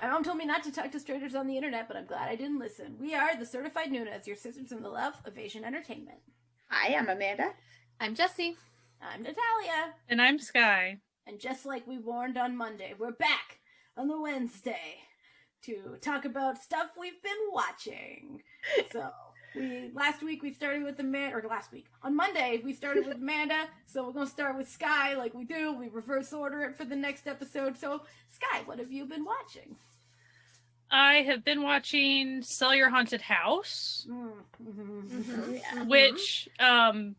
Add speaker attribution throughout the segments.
Speaker 1: My mom told me not to talk to strangers on the internet, but I'm glad I didn't listen. We are the Certified Noonas, your sisters in the love of Asian entertainment.
Speaker 2: Hi, I'm Amanda.
Speaker 3: I'm Jessie.
Speaker 1: I'm Natalia.
Speaker 4: And I'm Sky.
Speaker 1: And just like we warned on Monday, we're back on the Wednesday to talk about stuff we've been watching. So, last week we started with on Monday we started with Amanda, so we're going to start with Sky like we do. We reverse order it for the next episode. So, Sky, what have you been watching?
Speaker 4: I have been watching Sell Your Haunted House, which, the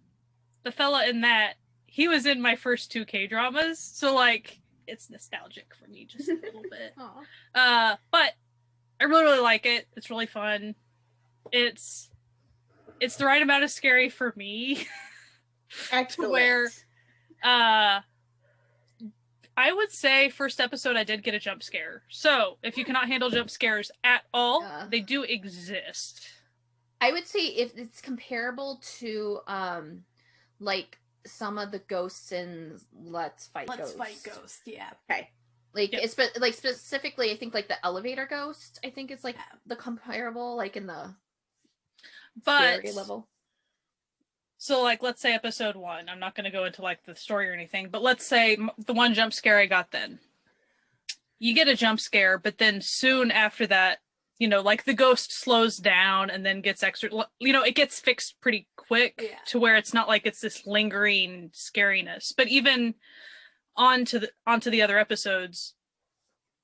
Speaker 4: fella in that, he was in my first 2 K-dramas, so, like, it's nostalgic for me just a little bit. But I really, really like it. It's really fun. It's the right amount of scary for me.
Speaker 2: Excellent.
Speaker 4: Where, I would say first episode I did get a jump scare. So if you cannot handle jump scares at all, they do exist.
Speaker 3: I would say if it's comparable to like some of the ghosts in Let's Fight Ghost,
Speaker 1: yeah.
Speaker 2: Okay.
Speaker 3: Like it's like specifically, I think like the elevator ghost. I think is like the comparable, like in the scary level.
Speaker 4: So, like, let's say episode 1. I'm not going to go into, like, the story or anything, but let's say the one jump scare I got then. You get a jump scare, but then soon after that, you know, like, the ghost slows down and then gets extra, you know, it gets fixed pretty quick to where it's not like it's this lingering scariness. But even onto the other episodes,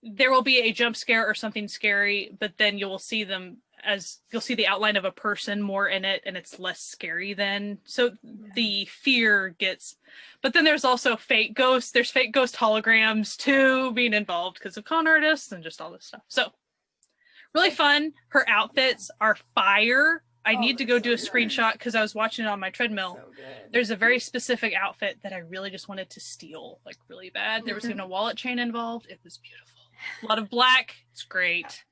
Speaker 4: there will be a jump scare or something scary, but then you'll see them as you'll see the outline of a person more in it, and it's less scary then. So the fear gets, but then there's also fake ghosts. There's fake ghost holograms too being involved because of con artists and just all this stuff. So really fun. Her outfits are fire. I need to go do a screenshot because I was watching it on my treadmill.
Speaker 1: So
Speaker 4: There's a very specific outfit that I really just wanted to steal, like really bad. There was even a wallet chain involved. It was beautiful. A lot of black. It's great.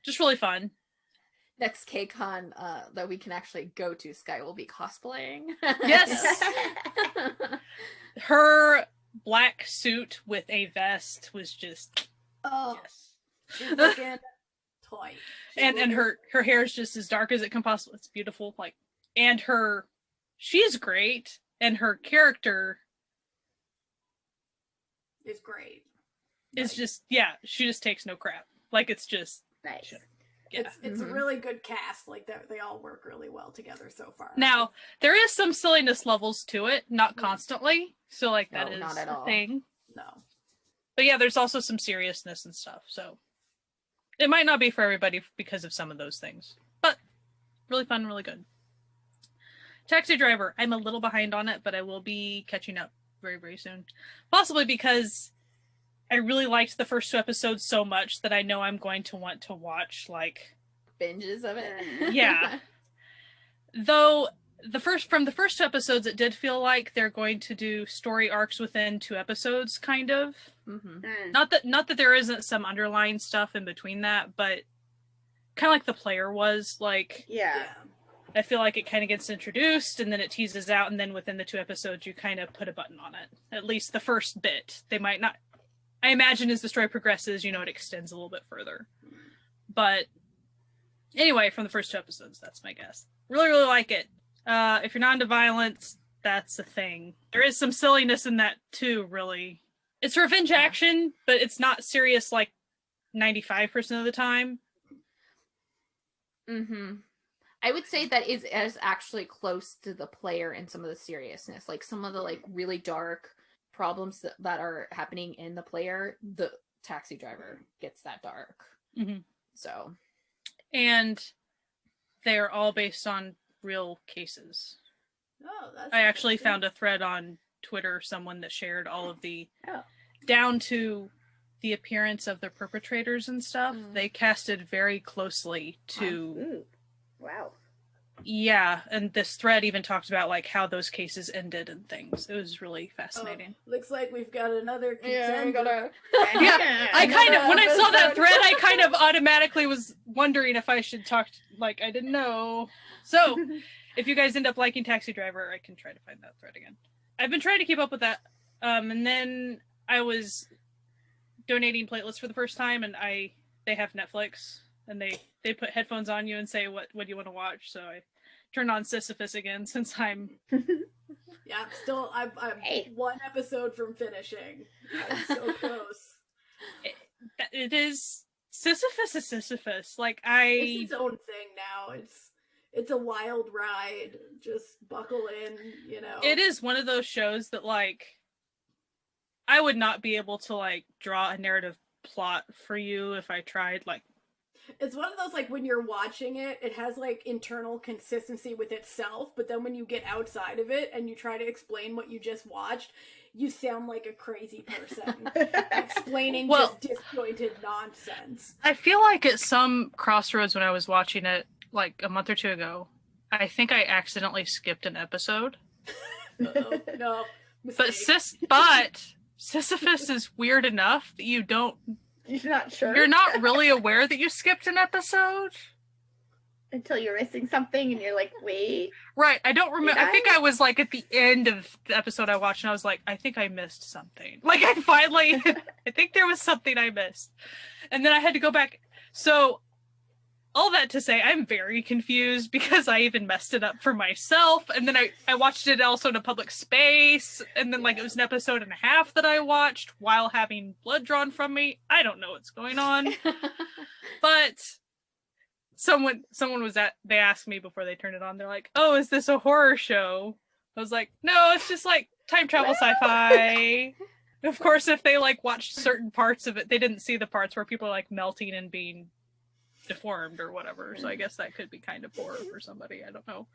Speaker 4: Just really fun.
Speaker 3: Next K-Con that we can actually go to, Sky will be cosplaying.
Speaker 4: Yes. Her black suit with a vest was just yes.
Speaker 1: She's looking toy.
Speaker 4: And her hair is just as dark as it can possibly. It's beautiful. Like, and she's great, and her character
Speaker 1: is great.
Speaker 4: It's just she just takes no crap. Like, it's just
Speaker 2: nice.
Speaker 1: It's a really good cast. Like, they all work really well together so far.
Speaker 4: Now, there is some silliness levels to it, not constantly. So, like, that is
Speaker 3: not at
Speaker 4: a
Speaker 3: all.
Speaker 4: thing.
Speaker 1: No.
Speaker 4: But yeah, there's also some seriousness and stuff. So it might not be for everybody because of some of those things. But really fun, really good. Taxi Driver. I'm a little behind on it, but I will be catching up very, very soon. Possibly because I really liked the first 2 episodes so much that I know I'm going to want to watch, like,
Speaker 3: binges of it.
Speaker 4: Yeah. Though from the first 2 episodes, it did feel like they're going to do story arcs within 2 episodes, kind of. Not that there isn't some underlying stuff in between that, but kind of like the player was, like.
Speaker 2: Yeah.
Speaker 4: I feel like it kind of gets introduced and then it teases out, and then within the 2 episodes, you kind of put a button on it. At least the first bit. They might not. I imagine as the story progresses, you know, it extends a little bit further. But anyway, from the first 2 episodes, that's my guess. Really, really like it. If you're not into violence, that's a thing. There is some silliness in that too, really. It's revenge action, but it's not serious like 95% of the time.
Speaker 3: I would say that is actually close to the player in some of the seriousness. Like some of the like really dark problems that are happening in the player, the Taxi Driver gets that dark. So, and
Speaker 4: they're all based on real cases.
Speaker 1: That's
Speaker 4: I actually found a thread on Twitter, someone that shared all of the down to the appearance of the perpetrators and stuff. They casted very closely to
Speaker 2: Wow.
Speaker 4: Yeah, and this thread even talked about like how those cases ended and things. It was really fascinating.
Speaker 1: Looks like we've got another contender.
Speaker 4: I kind of, when I saw that thread, I kind of automatically was wondering if I should talk, like, I didn't know. So, if you guys end up liking Taxi Driver, I can try to find that thread again. I've been trying to keep up with that, and then I was donating playlists for the first time, and they have Netflix, and they put headphones on you and say what do you want to watch. So I turned on Sisyphus again since I'm
Speaker 1: Yeah, still I'm one episode from finishing. I'm so close.
Speaker 4: It is Sisyphus is Sisyphus. Like
Speaker 1: It's its own thing now. It's a wild ride. Just buckle in, you know.
Speaker 4: It is one of those shows that like I would not be able to like draw a narrative plot for you if I tried. Like
Speaker 1: it's one of those like when you're watching it, it has like internal consistency with itself, but then when you get outside of it and you try to explain what you just watched, you sound like a crazy person explaining just disjointed nonsense.
Speaker 4: I feel like at some crossroads when I was watching it like a month or two ago, I think I accidentally skipped an episode.
Speaker 1: Uh-oh. No. Mistake.
Speaker 4: But Sisyphus is weird enough that you're
Speaker 2: not sure.
Speaker 4: You're not really aware that you skipped an episode
Speaker 2: until you're missing something and you're like, wait.
Speaker 4: Right. I don't remember. I think I was like at the end of the episode I watched and I was like, I think I missed something. Like I think there was something I missed. And then I had to go back. So all that to say, I'm very confused because I even messed it up for myself. And then I watched it also in a public space. And then like it was an episode and a half that I watched while having blood drawn from me. I don't know what's going on. But someone they asked me before they turned it on. They're like, oh, is this a horror show? I was like, no, it's just like time travel sci-fi. Of course, if they like watched certain parts of it, they didn't see the parts where people are like melting and being deformed or whatever. So I guess that could be kind of horror for somebody. I don't know.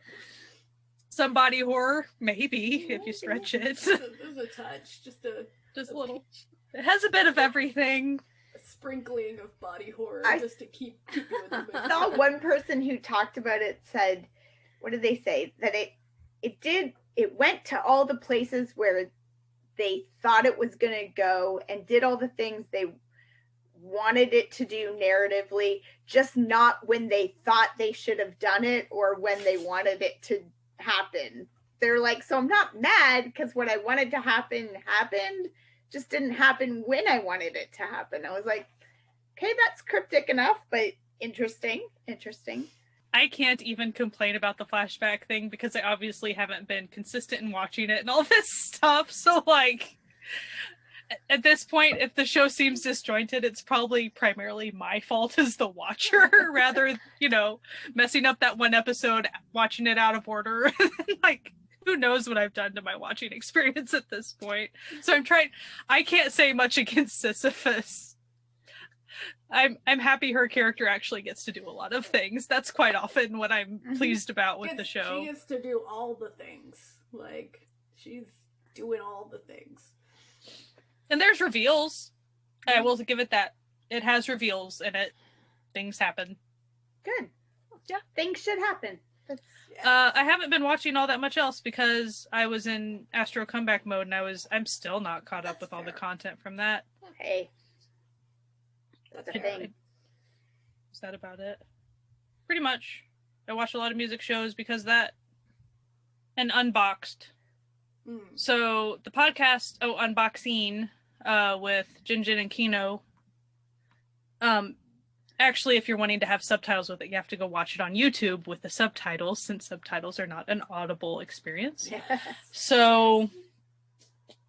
Speaker 4: Some body horror, maybe, if you stretch it.
Speaker 1: There's a touch, just a
Speaker 4: little. It has a bit of everything.
Speaker 1: A sprinkling of body horror just to keep you in the mood.
Speaker 2: I saw one person who talked about it said, what did they say? That it went to all the places where they thought it was going to go and did all the things they wanted it to do narratively, just not when they thought they should have done it or when they wanted it to happen. They're like, so I'm not mad because what I wanted to happen happened, just didn't happen when I wanted it to happen. I was like, okay, that's cryptic enough, but interesting.
Speaker 4: I can't even complain about the flashback thing because I obviously haven't been consistent in watching it and all this stuff. So like at this point, if the show seems disjointed, it's probably primarily my fault as the watcher rather, messing up that one episode, watching it out of order. Like, who knows what I've done to my watching experience at this point. So I can't say much against Sisyphus. I'm happy her character actually gets to do a lot of things. That's quite often what I'm pleased about with the show.
Speaker 1: She gets to do all the things. Like, she's doing all the things.
Speaker 4: And there's reveals. I will give it that. It has reveals in it. Things happen.
Speaker 2: Good.
Speaker 4: Yeah.
Speaker 2: Things should happen.
Speaker 4: I haven't been watching all that much else because I was in Astro Comeback mode and I'm still not caught up with all the content from that.
Speaker 2: Hey. That's a thing.
Speaker 4: Is that about it? Pretty much. I watch a lot of music shows because of that. And Unboxed. So the podcast, Unboxing, with Jinjin and Kino. Actually, if you're wanting to have subtitles with it, you have to go watch it on YouTube with the subtitles, since subtitles are not an audible experience.
Speaker 2: Yes.
Speaker 4: So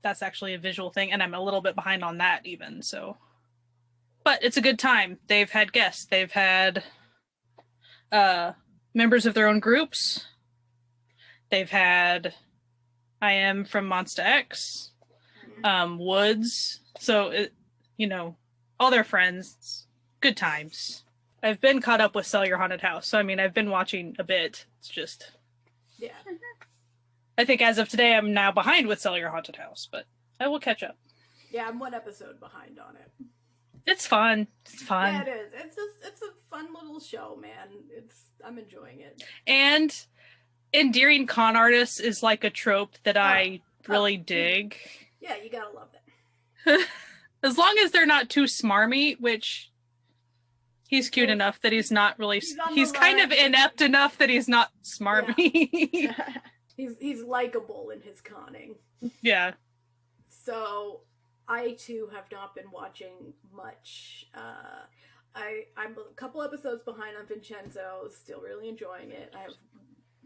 Speaker 4: that's actually a visual thing, and I'm a little bit behind on that even. So, but it's a good time. They've had guests. They've had members of their own groups. They've had I Am from Monsta X, Woods. So, all their friends. Good times. I've been caught up with Sell Your Haunted House. So, I've been watching a bit. It's just...
Speaker 1: Yeah.
Speaker 4: I think as of today, I'm now behind with Sell Your Haunted House, but I will catch up.
Speaker 1: Yeah, I'm one episode behind on it.
Speaker 4: It's fun. It's fun.
Speaker 1: Yeah, it is. It's a fun little show, man. I'm enjoying it.
Speaker 4: And endearing con artists is like a trope that I really dig.
Speaker 1: Yeah, you gotta love that.
Speaker 4: As long as they're not too smarmy, which he's cute enough that he's not really... He's kind of inept enough that he's not smarmy.
Speaker 1: Yeah. He's likable in his conning.
Speaker 4: Yeah.
Speaker 1: So, I too have not been watching much. I'm a couple episodes behind on Vincenzo, still really enjoying it. I have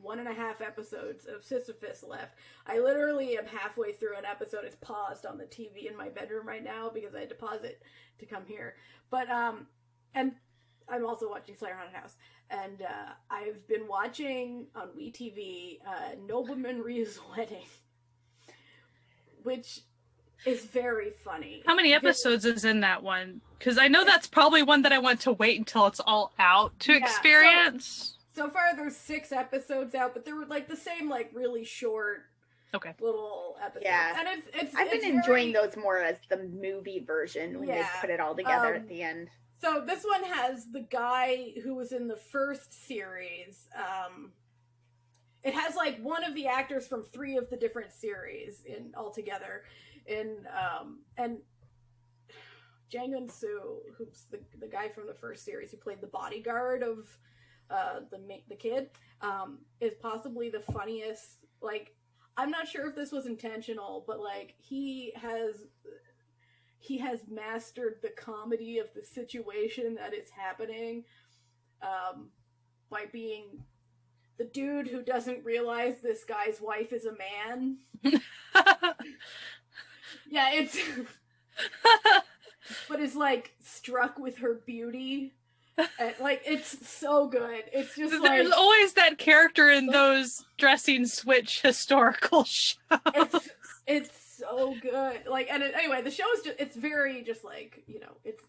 Speaker 1: 1.5 episodes of Sisyphus left. I literally am halfway through an episode. It's paused on the TV in my bedroom right now because I had to pause it to come here. But and I'm also watching Slayer Haunted House. And I've been watching on WeTV Nobleman Reeve's Wedding, which is very funny.
Speaker 4: How many episodes is in that one? Because I know that's probably one that I want to wait until it's all out to experience.
Speaker 1: So far there's 6 episodes out, but they were like the same, like really short little episodes.
Speaker 2: Yeah.
Speaker 1: And it's
Speaker 2: I've been enjoying those more as the movie version when they put it all together at the end.
Speaker 1: So this one has the guy who was in the first series. It has like one of the actors from 3 of the different series in altogether. And Jang Soo, who's the guy from the first series who played the bodyguard of the kid, is possibly the funniest. Like, I'm not sure if this was intentional, but like he has mastered the comedy of the situation that is happening by being the dude who doesn't realize this guy's wife is a man. Yeah, it's but is like struck with her beauty. And, like, it's so good. It's just
Speaker 4: there's always that character in those dressing switch historical shows.
Speaker 1: It's so good. Like, and anyway, the show is it's very just like, you know, it's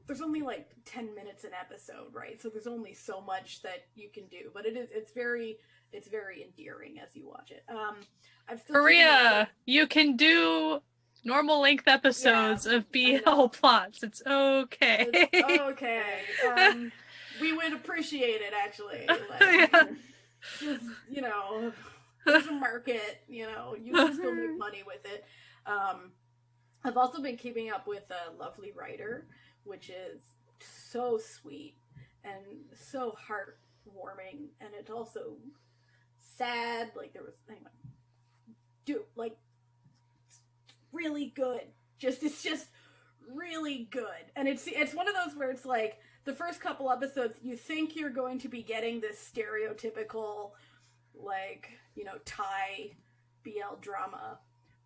Speaker 1: there's only like 10 minutes an episode, right? So there's only so much that you can do, but it's very endearing as you watch it. I'm still
Speaker 4: Maria, you can do normal length episodes of BL plots. It's okay.
Speaker 1: It's okay. We would appreciate it, actually. Like, just, you know, there's a market, you know, you can still make money with it. I've also been keeping up with Lovely Writer, which is so sweet and so heartwarming, and it's also sad. Like, there was, anyway, like, really good. It's just really good. And it's one of those where it's like, the first couple episodes, you think you're going to be getting this stereotypical, like, you know, Thai BL drama,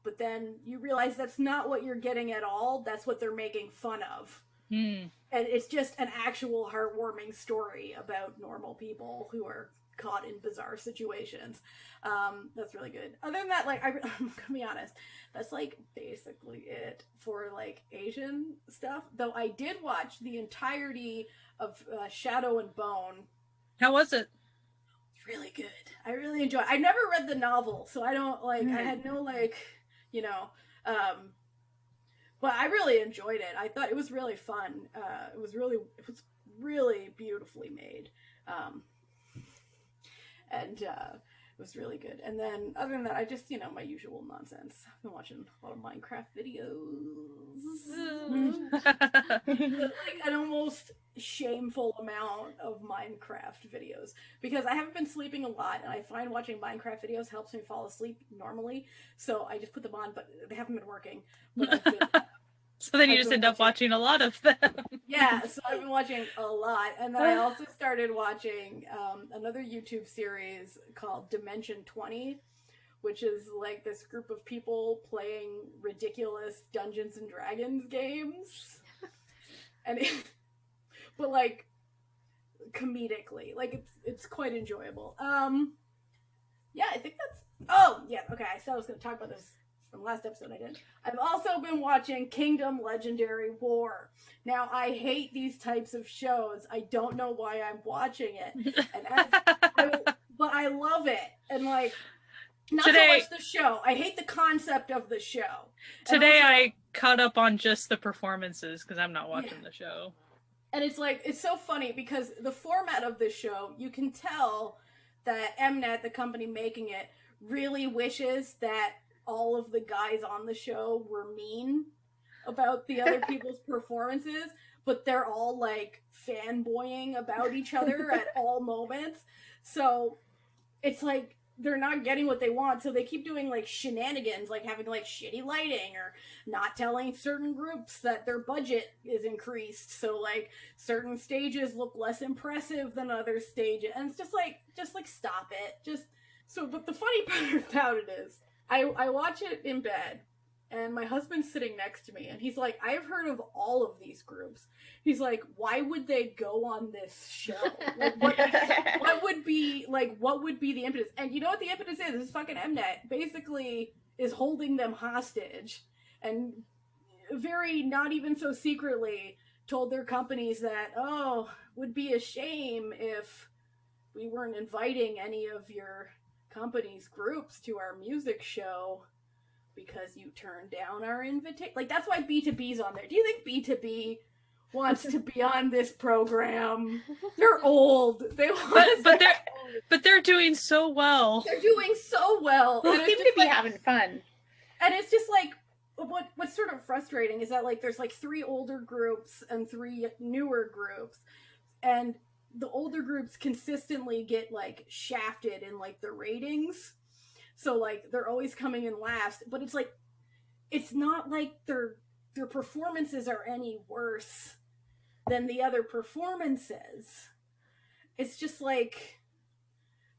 Speaker 1: but then you realize that's not what you're getting at all. That's what they're making fun of. And it's just an actual heartwarming story about normal people who are caught in bizarre situations. That's really good. Other than that, like, I'm gonna be honest, that's like basically it for like Asian stuff. Though I did watch the entirety of Shadow and Bone.
Speaker 4: How was it?
Speaker 1: It's really good. I really enjoy it. I never read the novel, so I don't like. I had no like, you know. But I really enjoyed it. I thought it was really fun. It was really beautifully made. And it was really good. And then, other than that, I just, you know, my usual nonsense. I've been watching a lot of Minecraft videos. Like, an almost shameful amount of Minecraft videos. Because I haven't been sleeping a lot, and I find watching Minecraft videos helps me fall asleep normally. So I just put them on, but they haven't been working. But I've been,
Speaker 4: so then you just end up watching a lot of them.
Speaker 1: Yeah, so I've been watching a lot. And then I also started watching another YouTube series called Dimension 20, which is like this group of people playing ridiculous Dungeons and Dragons games. And but like comedically. Like it's quite enjoyable. Yeah, I think that's okay, I said I was gonna talk about this from last episode. I didn't. I've also been watching Kingdom Legendary War. Now, I hate these types of shows. I don't know why I'm watching it. But I love it. And like, not so much the show. I hate the concept of the show.
Speaker 4: Today I caught up on just the performances because I'm not watching the show.
Speaker 1: And it's like, it's so funny because the format of this show, you can tell that Mnet, the company making it, really wishes that all of the guys on the show were mean about the other people's performances, but they're all like fanboying about each other at all moments. So it's like they're not getting what they want, so they keep doing like shenanigans, like having like shitty lighting or not telling certain groups that their budget is increased, so like certain stages look less impressive than other stages, and it's just like stop it. Just so, but the funny part about it is I watch it in bed, and my husband's sitting next to me, and he's like, I've heard of all of these groups. He's like, why would they go on this show? Like, what would be the impetus? And you know what the impetus is? This fucking Mnet basically is holding them hostage, and very not even so secretly told their companies that, oh, would be a shame if we weren't inviting any of your company's groups to our music show because you turned down our invitation. Like, that's why B2B's on there. Do you think B2B wants to be on this program? They're old. They want
Speaker 4: but they're doing so well.
Speaker 1: They're doing so well.
Speaker 2: They seem to be having fun.
Speaker 1: And it's just like, what's sort of frustrating is that like there's like 3 older groups and 3 newer groups, and the older groups consistently get like shafted in like the ratings. So like they're always coming in last, but it's like it's not like their performances are any worse than the other performances. It's just like,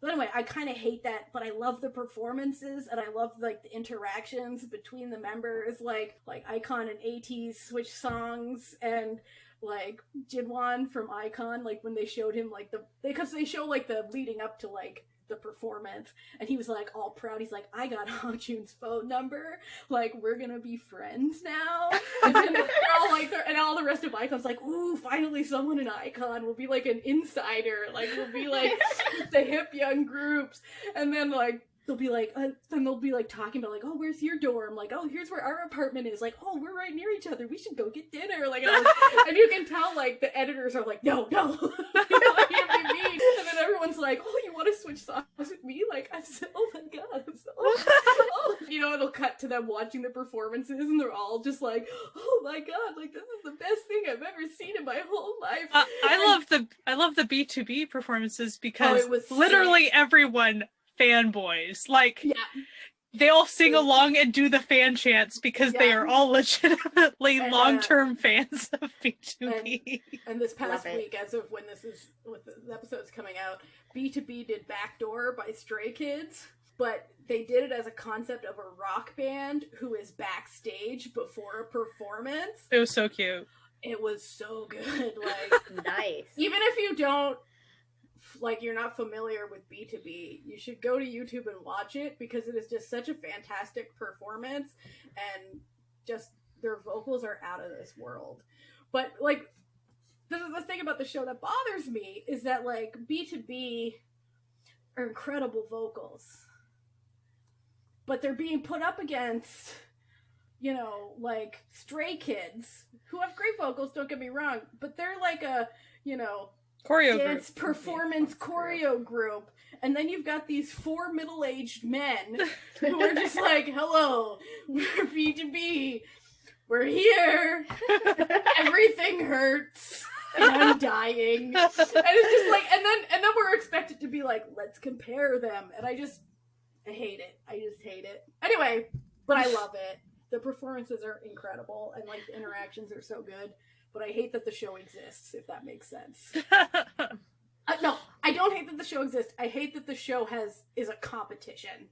Speaker 1: but anyway, I kind of hate that, but I love the performances, and I love like the interactions between the members, like Icon and AT's switch songs, and like Jinwan from Icon, like when they showed him like because they show like the leading up to like the performance, and he was like all proud. He's like, I got Hongchun's phone number, like we're gonna be friends now. And then they're all like, and all the rest of Icon's like, ooh, finally someone in Icon will be like an insider, like will be like the hip young groups. And then like they'll be like talking about like, oh, where's your dorm? Like, oh, here's where our apartment is. Like, oh, we're right near each other. We should go get dinner. Like, and you can tell like the editors are like, no, you know, like, you're being mean. And then everyone's like, oh, you want to switch songs with me? Like, I'm so, oh my god, I'm so, oh. You know, it'll cut to them watching the performances, and they're all just like, oh my god, like this is the best thing I've ever seen in my whole life.
Speaker 4: I love the B2B performances because
Speaker 1: it was
Speaker 4: literally everyone fanboys. Like,
Speaker 1: yeah.
Speaker 4: They all sing along and do the fan chants because they are all legitimately long-term fans of B2B.
Speaker 1: And this past week, as of when the episode's coming out, B2B did Backdoor by Stray Kids, but they did it as a concept of a rock band who is backstage before a performance.
Speaker 4: It was so cute.
Speaker 1: It was so good. Like,
Speaker 2: nice.
Speaker 1: Even if you don't, like, you're not familiar with B2B, you should go to YouTube and watch it, because it is just such a fantastic performance, and just their vocals are out of this world. But like, the thing about the show that bothers me is that like B2B are incredible vocals, but they're being put up against, you know, like Stray Kids, who have great vocals, don't get me wrong, but they're like a, you know, dance performance choreo group, and then you've got these 4 middle-aged men who are just like, hello, we're B2B, we're here, everything hurts, and I'm dying. And it's just like, and then we're expected to be like, let's compare them, and I hate it. I just hate it. Anyway, but I love it. The performances are incredible, and like the interactions are so good. But I hate that the show exists, if that makes sense. No, I don't hate that the show exists. I hate that the show is a competition.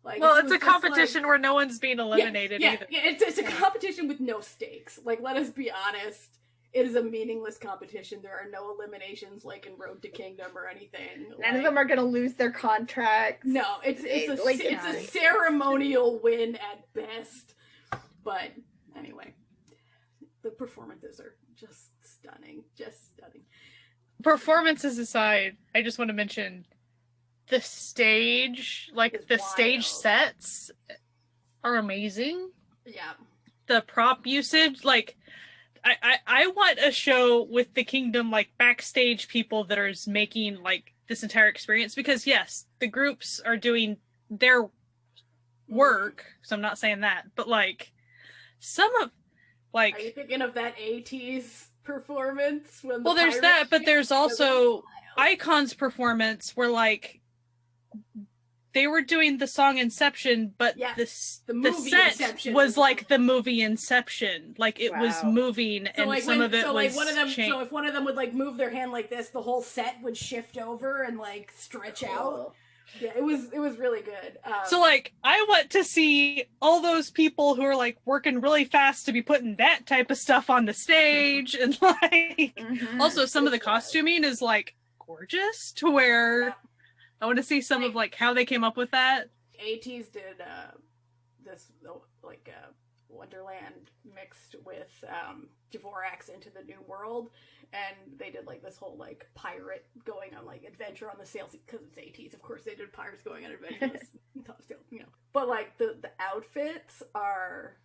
Speaker 1: Like,
Speaker 4: well, it's a competition where no one's being eliminated either.
Speaker 1: Yeah, it's a competition with no stakes. Like, let us be honest. It is a meaningless competition. There are no eliminations like in Road to Kingdom or anything.
Speaker 2: None of them are going to lose their contracts.
Speaker 1: No, it's a ceremonial win at best. But anyway. The performances are just stunning.
Speaker 4: Performances aside, I just want to mention the stage, like the stage sets are amazing.
Speaker 1: Yeah.
Speaker 4: The prop usage, like I want a show with the Kingdom, like backstage people that are making like this entire experience, because yes, the groups are doing their work, so I'm not saying that, but like some of like,
Speaker 1: are you thinking of that 80s performance? When
Speaker 4: well, there's that, but there's also Icon's performance where, like, they were doing the song Inception, but
Speaker 1: Yeah,
Speaker 4: the
Speaker 1: movie
Speaker 4: set
Speaker 1: Inception
Speaker 4: was like the movie Inception. Like it was
Speaker 2: Wow.
Speaker 4: moving,
Speaker 1: So
Speaker 4: and
Speaker 1: like
Speaker 4: some of it was
Speaker 1: one of them.
Speaker 4: changed.
Speaker 1: So if one of them would like move their hand like this, the whole set would shift over and like stretch out. Yeah, it was really good.
Speaker 4: So like I want to see all those people who are like working really fast to be putting that type of stuff on the stage, and like
Speaker 2: Mhm.
Speaker 4: also some of the costuming is like gorgeous to where
Speaker 1: Yeah.
Speaker 4: I want to see some of like how they came up with that.
Speaker 1: ATs did this like Wonderland mixed with Dvorak's Into the New World, and they did like this whole like pirate going on like adventure on the sails, because it's ATs, of course they did pirates going on adventures, you know. But like the outfits are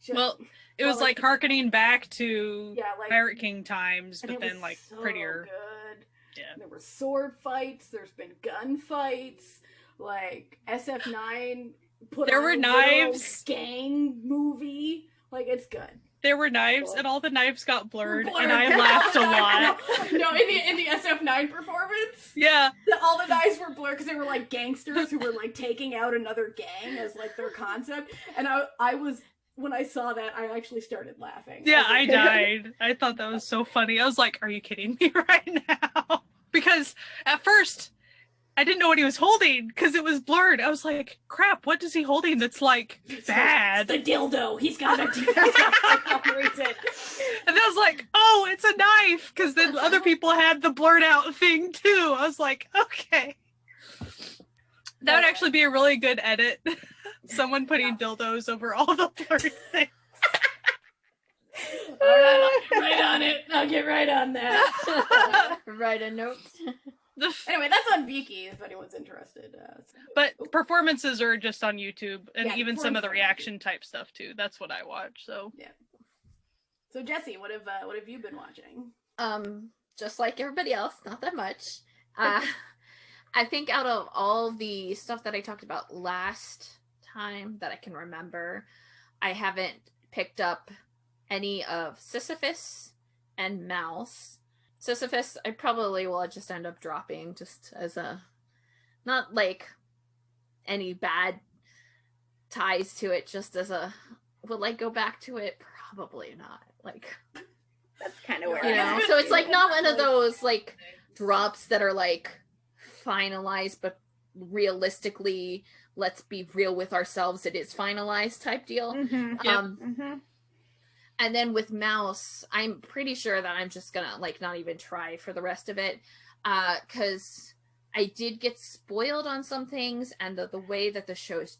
Speaker 1: just,
Speaker 4: Well, it was like harkening back to
Speaker 1: yeah, like
Speaker 4: Pirate King times,
Speaker 1: and
Speaker 4: but
Speaker 1: it
Speaker 4: then
Speaker 1: was
Speaker 4: like
Speaker 1: so
Speaker 4: prettier.
Speaker 1: good.
Speaker 4: Yeah.
Speaker 1: There were sword fights. There's been gun fights. Like SF9 put
Speaker 4: There
Speaker 1: on
Speaker 4: were
Speaker 1: a literal
Speaker 4: knives.
Speaker 1: gang movie. Like it's good.
Speaker 4: There were knives,
Speaker 2: Cool.
Speaker 4: and all the knives got blurred,
Speaker 1: Blurred.
Speaker 4: and I laughed a lot.
Speaker 1: No, in the SF9 performance,
Speaker 4: Yeah,
Speaker 1: all the knives were blurred because they were like gangsters who were like taking out another gang as like their concept. And I was, when I saw that, I actually started laughing.
Speaker 4: yeah, I
Speaker 1: was like,
Speaker 4: died. I thought that was so funny. I was like, "Are you kidding me right now?" Because at first, I didn't know what he was holding because it was blurred. I was like, "Crap, what is he holding that's like
Speaker 1: It's
Speaker 4: bad?"
Speaker 1: the dildo. He's got a dildo.
Speaker 4: And I was like, "Oh, it's a knife," because then other people had the blurred out thing too. I was like, "Okay." That would actually be a really good edit. Someone putting dildos over all the blurred things.
Speaker 1: All right, right on it. I'll get right on that.
Speaker 3: Write a note.
Speaker 1: Anyway, that's on Viki if anyone's interested.
Speaker 4: But performances are just on YouTube, and
Speaker 1: Yeah,
Speaker 4: even some of the
Speaker 1: performances are on
Speaker 4: reaction type stuff too. That's what I watch. So
Speaker 1: So Jessie, what have you been watching?
Speaker 3: Just like everybody else, not that much. I think out of all the stuff that I talked about last time that I can remember, I haven't picked up any of Sisyphus and Mouse. Sisyphus, I probably will just end up dropping just as a, not like any bad ties to it, just as a, will I go back to it? Probably not. Like,
Speaker 2: That's kind of where
Speaker 3: you know, so it's like not one of those like drops that are like finalized, but realistically, let's be real with ourselves, it is finalized type deal.
Speaker 2: Mm-hmm.
Speaker 3: And then with Mouse, I'm pretty sure that I'm just gonna like not even try for the rest of it, because I did get spoiled on some things, and the way that the show is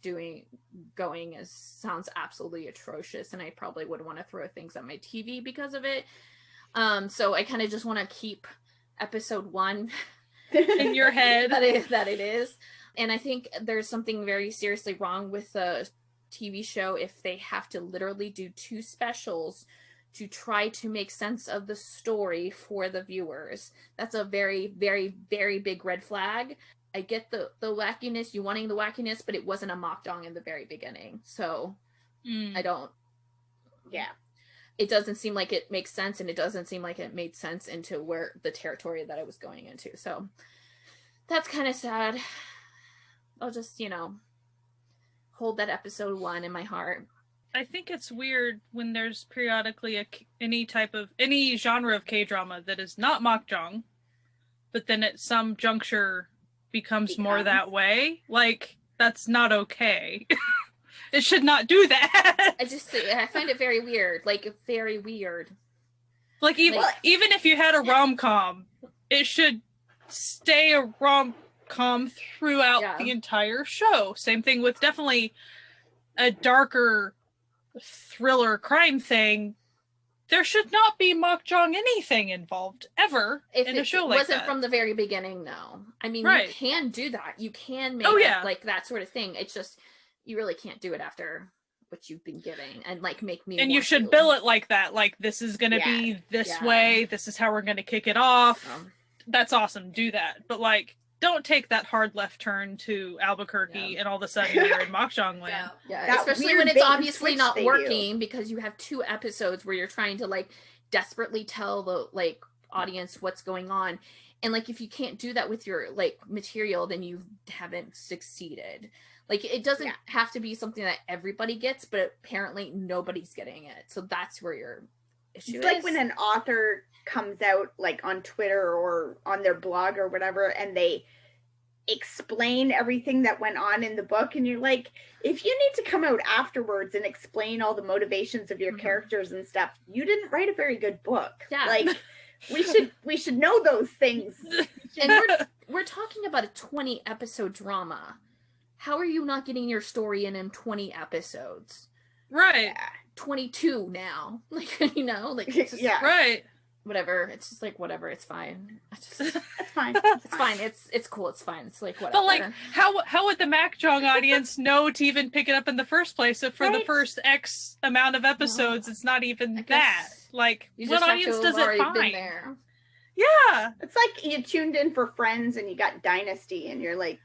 Speaker 3: going sounds absolutely atrocious, and I probably would want to throw things at my TV because of it. So I kind of just want to keep episode 1
Speaker 4: in your head.
Speaker 3: that it is, and I think there's something very seriously wrong with the TV show if they have to literally do 2 specials to try to make sense of the story for the viewers. That's a very, very, very big red flag. I get the wackiness, you wanting the wackiness, but it wasn't a mahjong in the very beginning. So I don't.
Speaker 2: Yeah.
Speaker 3: It doesn't seem like it makes sense, and it doesn't seem like it made sense into where the territory that I was going into. So that's kind of sad. I'll just, hold that episode 1 in my heart.
Speaker 4: I think it's weird when there's periodically any genre of K-drama that is not mahjong, but then at some juncture becomes more that way. Like, that's not okay. It should not do that.
Speaker 3: I find it very weird. Like, very weird.
Speaker 4: Like, even if you had a rom-com, it should stay a rom-com throughout the entire show. Same thing with definitely a darker thriller crime thing. There should not be mahjong anything involved ever in a show like that.
Speaker 3: If it wasn't from the very beginning, no. I mean, you can do that. You can make it like that sort of thing. It's just, you really can't do it after what you've been giving and like make me.
Speaker 4: And you should bill it like that. Like, this is going to be this way. This is how we're going to kick it off. That's awesome. Do that. But like, don't take that hard left turn to Albuquerque and all of a sudden you're in mahjong land.
Speaker 3: Yeah, especially when it's obviously not working because you have 2 episodes where you're trying to like desperately tell the like audience what's going on, And like, if you can't do that with your like material, then you haven't succeeded. Like, it doesn't have to be something that everybody gets, but apparently nobody's getting it. So that's where your issue is.
Speaker 2: It's like when an author comes out like on Twitter or on their blog or whatever, and they explain everything that went on in the book, and you're like, if you need to come out afterwards and explain all the motivations of your characters and stuff, you didn't write a very good book.
Speaker 3: Yeah.
Speaker 2: Like, we should know those things.
Speaker 3: And we're talking about a 20 episode drama. How are you not getting your story in 20 episodes?
Speaker 4: Right.
Speaker 2: Yeah.
Speaker 3: 22 now. Like, you know, like, it's just,
Speaker 4: Right.
Speaker 3: whatever. It's just like, whatever, it's fine.
Speaker 2: That's fine.
Speaker 3: It's fine. It's cool. It's fine. It's like, whatever.
Speaker 4: But like, how would the Macjong audience know to even pick it up in the first place if for the first X amount of episodes it's not even that? Like, what audience does it find?
Speaker 3: There.
Speaker 4: Yeah.
Speaker 2: It's like you tuned in for Friends and you got Dynasty, and you're like,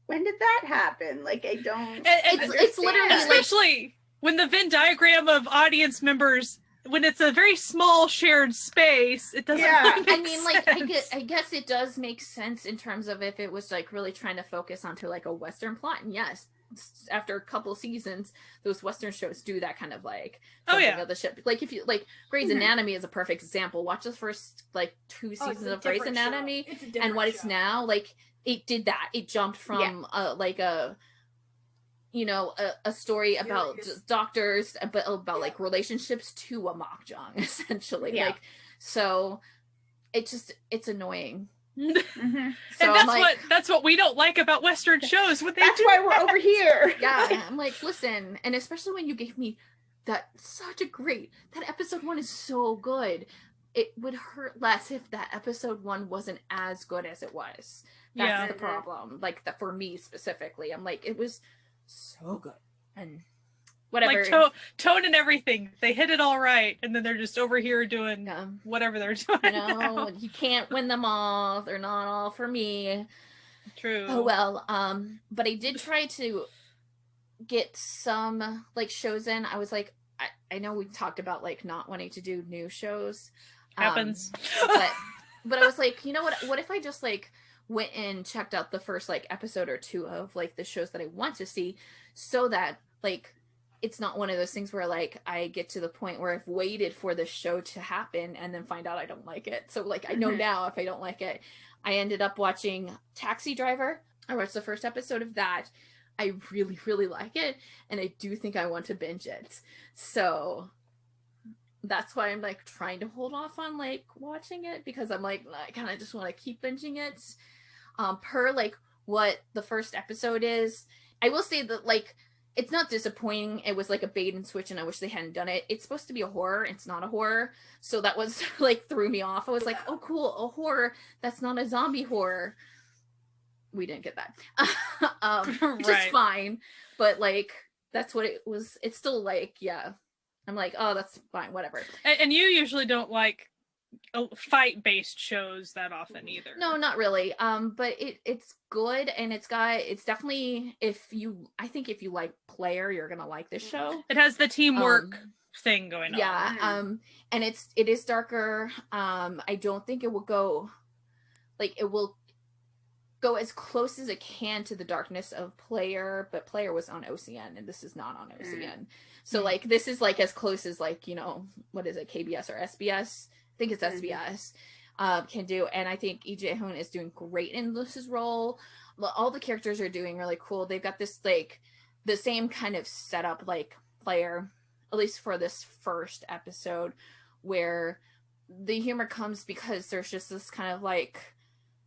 Speaker 2: when did that happen? Like, I don't.
Speaker 3: It's literally like,
Speaker 4: especially when the Venn diagram of audience members, when it's a very small shared space, it doesn't.
Speaker 2: Yeah.
Speaker 4: Really
Speaker 3: I
Speaker 4: make
Speaker 3: mean, like,
Speaker 4: sense.
Speaker 3: I guess it does make sense in terms of if it was like really trying to focus onto like a Western plot. And yes, after a couple seasons, those Western shows do that kind of like jumping of the ship. Like, if you like Grey's Anatomy is a perfect example. Watch the first like 2 seasons of Grey's Anatomy and what it's now. Like, it did that. It jumped from like a, you know, a story about doctors, but about like relationships to a Mahjong, essentially. Like, so it's annoying.
Speaker 2: Mm-hmm.
Speaker 3: So
Speaker 4: And that's what we don't like about Western shows. What they
Speaker 2: That's
Speaker 4: do.
Speaker 2: why we're over here.
Speaker 3: Yeah, I'm like, listen, and especially when you gave me that episode 1 is so good. It would hurt less if that episode 1 wasn't as good as it was. That's the problem. Like, that for me specifically, I'm like, it was so good. And whatever.
Speaker 4: Like tone and everything. They hit it all right, and then they're just over here doing whatever they're doing.
Speaker 3: You know, you can't win them all. They're not all for me.
Speaker 4: True.
Speaker 3: Oh well. But I did try to get some like shows in. I was like, I know we talked about like not wanting to do new shows.
Speaker 4: Happens.
Speaker 3: But I was like, you know what if I just like went and checked out the first like episode or 2 of like the shows that I want to see, so that like it's not one of those things where like I get to the point where I've waited for the show to happen and then find out I don't like it. So like, I know now if I don't like it. I ended up watching Taxi Driver. I watched the first episode of that. I really, really like it, and I do think I want to binge it. So that's why I'm like trying to hold off on like watching it, because I'm like, I kind of just want to keep binging it. Per like what the first episode is, I will say that like it's not disappointing. It was like a bait and switch, and I wish they hadn't done it. It's supposed to be a horror. It's not a horror, so that was like threw me off. I was like, oh cool, a horror that's not a zombie horror. We didn't get that, which is fine. But like, that's what it was. It's still like, I'm like, oh, that's fine, whatever.
Speaker 4: And you usually don't like fight-based shows that often either.
Speaker 3: No, not really. But it's good, and it's definitely, I think if you like Player, you're gonna like this show.
Speaker 4: It has the teamwork thing going on.
Speaker 3: Yeah. And it is darker. I don't think it will go, like, it will go as close as it can to the darkness of Player, but Player was on OCN and this is not on OCN. So like, this is like as close as like, you know, what is it, KBS or SBS? I think it's SBS can do. And I think EJ Hoon is doing great in Luce's role. All the characters are doing really cool. They've got this like the same kind of setup like Player, at least for this first episode, where the humor comes because there's just this kind of like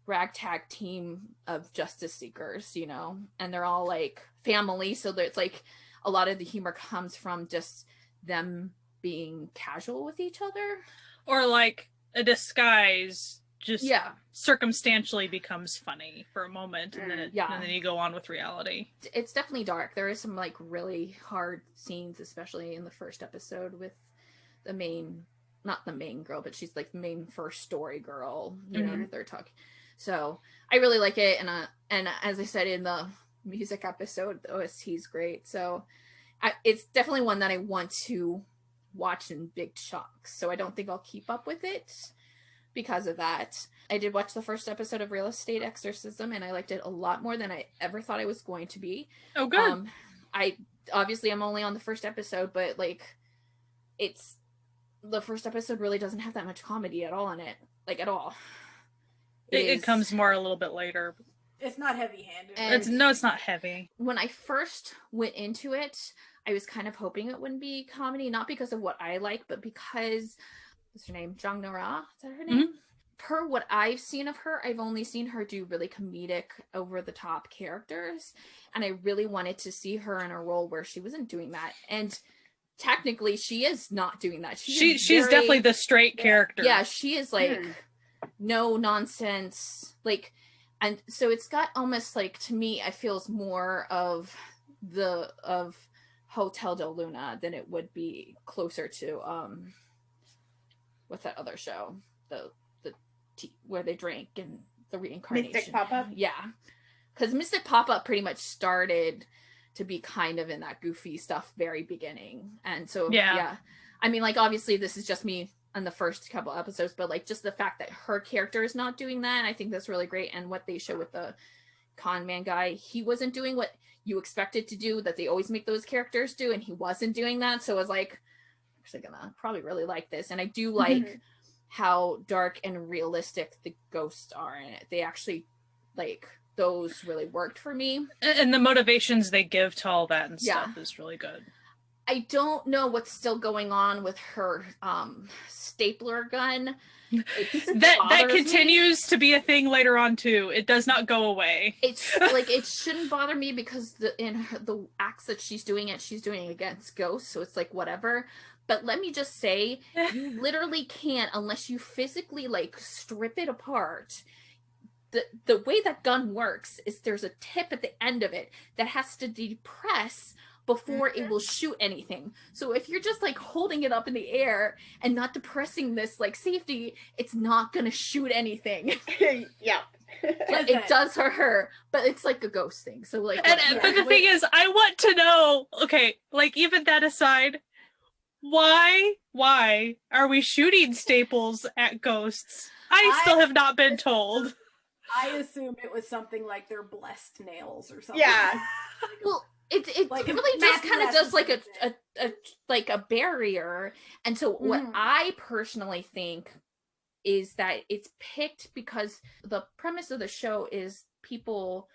Speaker 3: ragtag team of justice seekers, you know, and they're all like family. So there's like a lot of the humor comes from just them being casual with each other.
Speaker 4: Or like a disguise just circumstantially becomes funny for a moment, and then and then you go on with reality.
Speaker 3: It's definitely dark. There is some like really hard scenes, especially in the first episode with the main, not the main girl, but she's like the main first story girl, you know, that they're talking. So I really like it, and as I said in the music episode, the OST is great. So it's definitely one that I want to watch in big chunks. So I don't think I'll keep up with it because of that. I did watch the first episode of Real Estate Exorcism, and I liked it a lot more than I ever thought I was going to be.
Speaker 4: Oh, good.
Speaker 3: I'm only on the first episode, but like, the first episode really doesn't have that much comedy at all in it, like at all.
Speaker 4: It comes more a little bit later.
Speaker 1: It's not heavy-handed.
Speaker 4: It's not heavy.
Speaker 3: When I first went into it, I was kind of hoping it wouldn't be comedy, not because of what I like, but because, what's her name? Jung Nara? Is that her name?
Speaker 4: Mm-hmm.
Speaker 3: Per what I've seen of her, I've only seen her do really comedic, over-the-top characters, and I really wanted to see her in a role where she wasn't doing that. And technically, she is not doing that. She's
Speaker 4: definitely the straight character.
Speaker 3: Yeah, she is like no nonsense, like, and so it's got almost like, to me, it feels more of Hotel del Luna than it would be closer to what's that other show, the where they drink and the reincarnation.
Speaker 2: Mystic Pop-Up?
Speaker 3: Yeah, because Mystic Pop-Up pretty much started to be kind of in that goofy stuff very beginning, and so yeah. I mean, like, obviously this is just me on the first couple episodes, but like, just the fact that her character is not doing that, I think that's really great. And what they show with the con man guy, he wasn't doing what you expected to do, that they always make those characters do, and he wasn't doing that. So I was like, I'm actually gonna probably really like this. And I do like how dark and realistic the ghosts are in it. They actually, like, those really worked for me.
Speaker 4: And the motivations they give to all that and stuff is really good.
Speaker 3: I don't know what's still going on with her stapler gun.
Speaker 4: That continues to be a thing later on too. It does not go away.
Speaker 3: It's like, it shouldn't bother me because the acts that she's doing against ghosts, so it's like whatever. But let me just say, you literally can't, unless you physically like strip it apart. The way that gun works is there's a tip at the end of it that has to depress before it will shoot anything. So if you're just like holding it up in the air and not depressing this like safety, it's not gonna shoot anything.
Speaker 2: Yeah.
Speaker 3: But it does for her, but it's like a ghost thing. So like,
Speaker 4: but the thing is, I want to know, okay, like, even that aside, why are we shooting staples at ghosts? I still have not been told.
Speaker 1: I assume it was something like their blessed nails or something.
Speaker 2: Yeah.
Speaker 3: Well, it
Speaker 1: like
Speaker 3: really just kind of does like a barrier. And so what I personally think is that it's picked because the premise of the show is people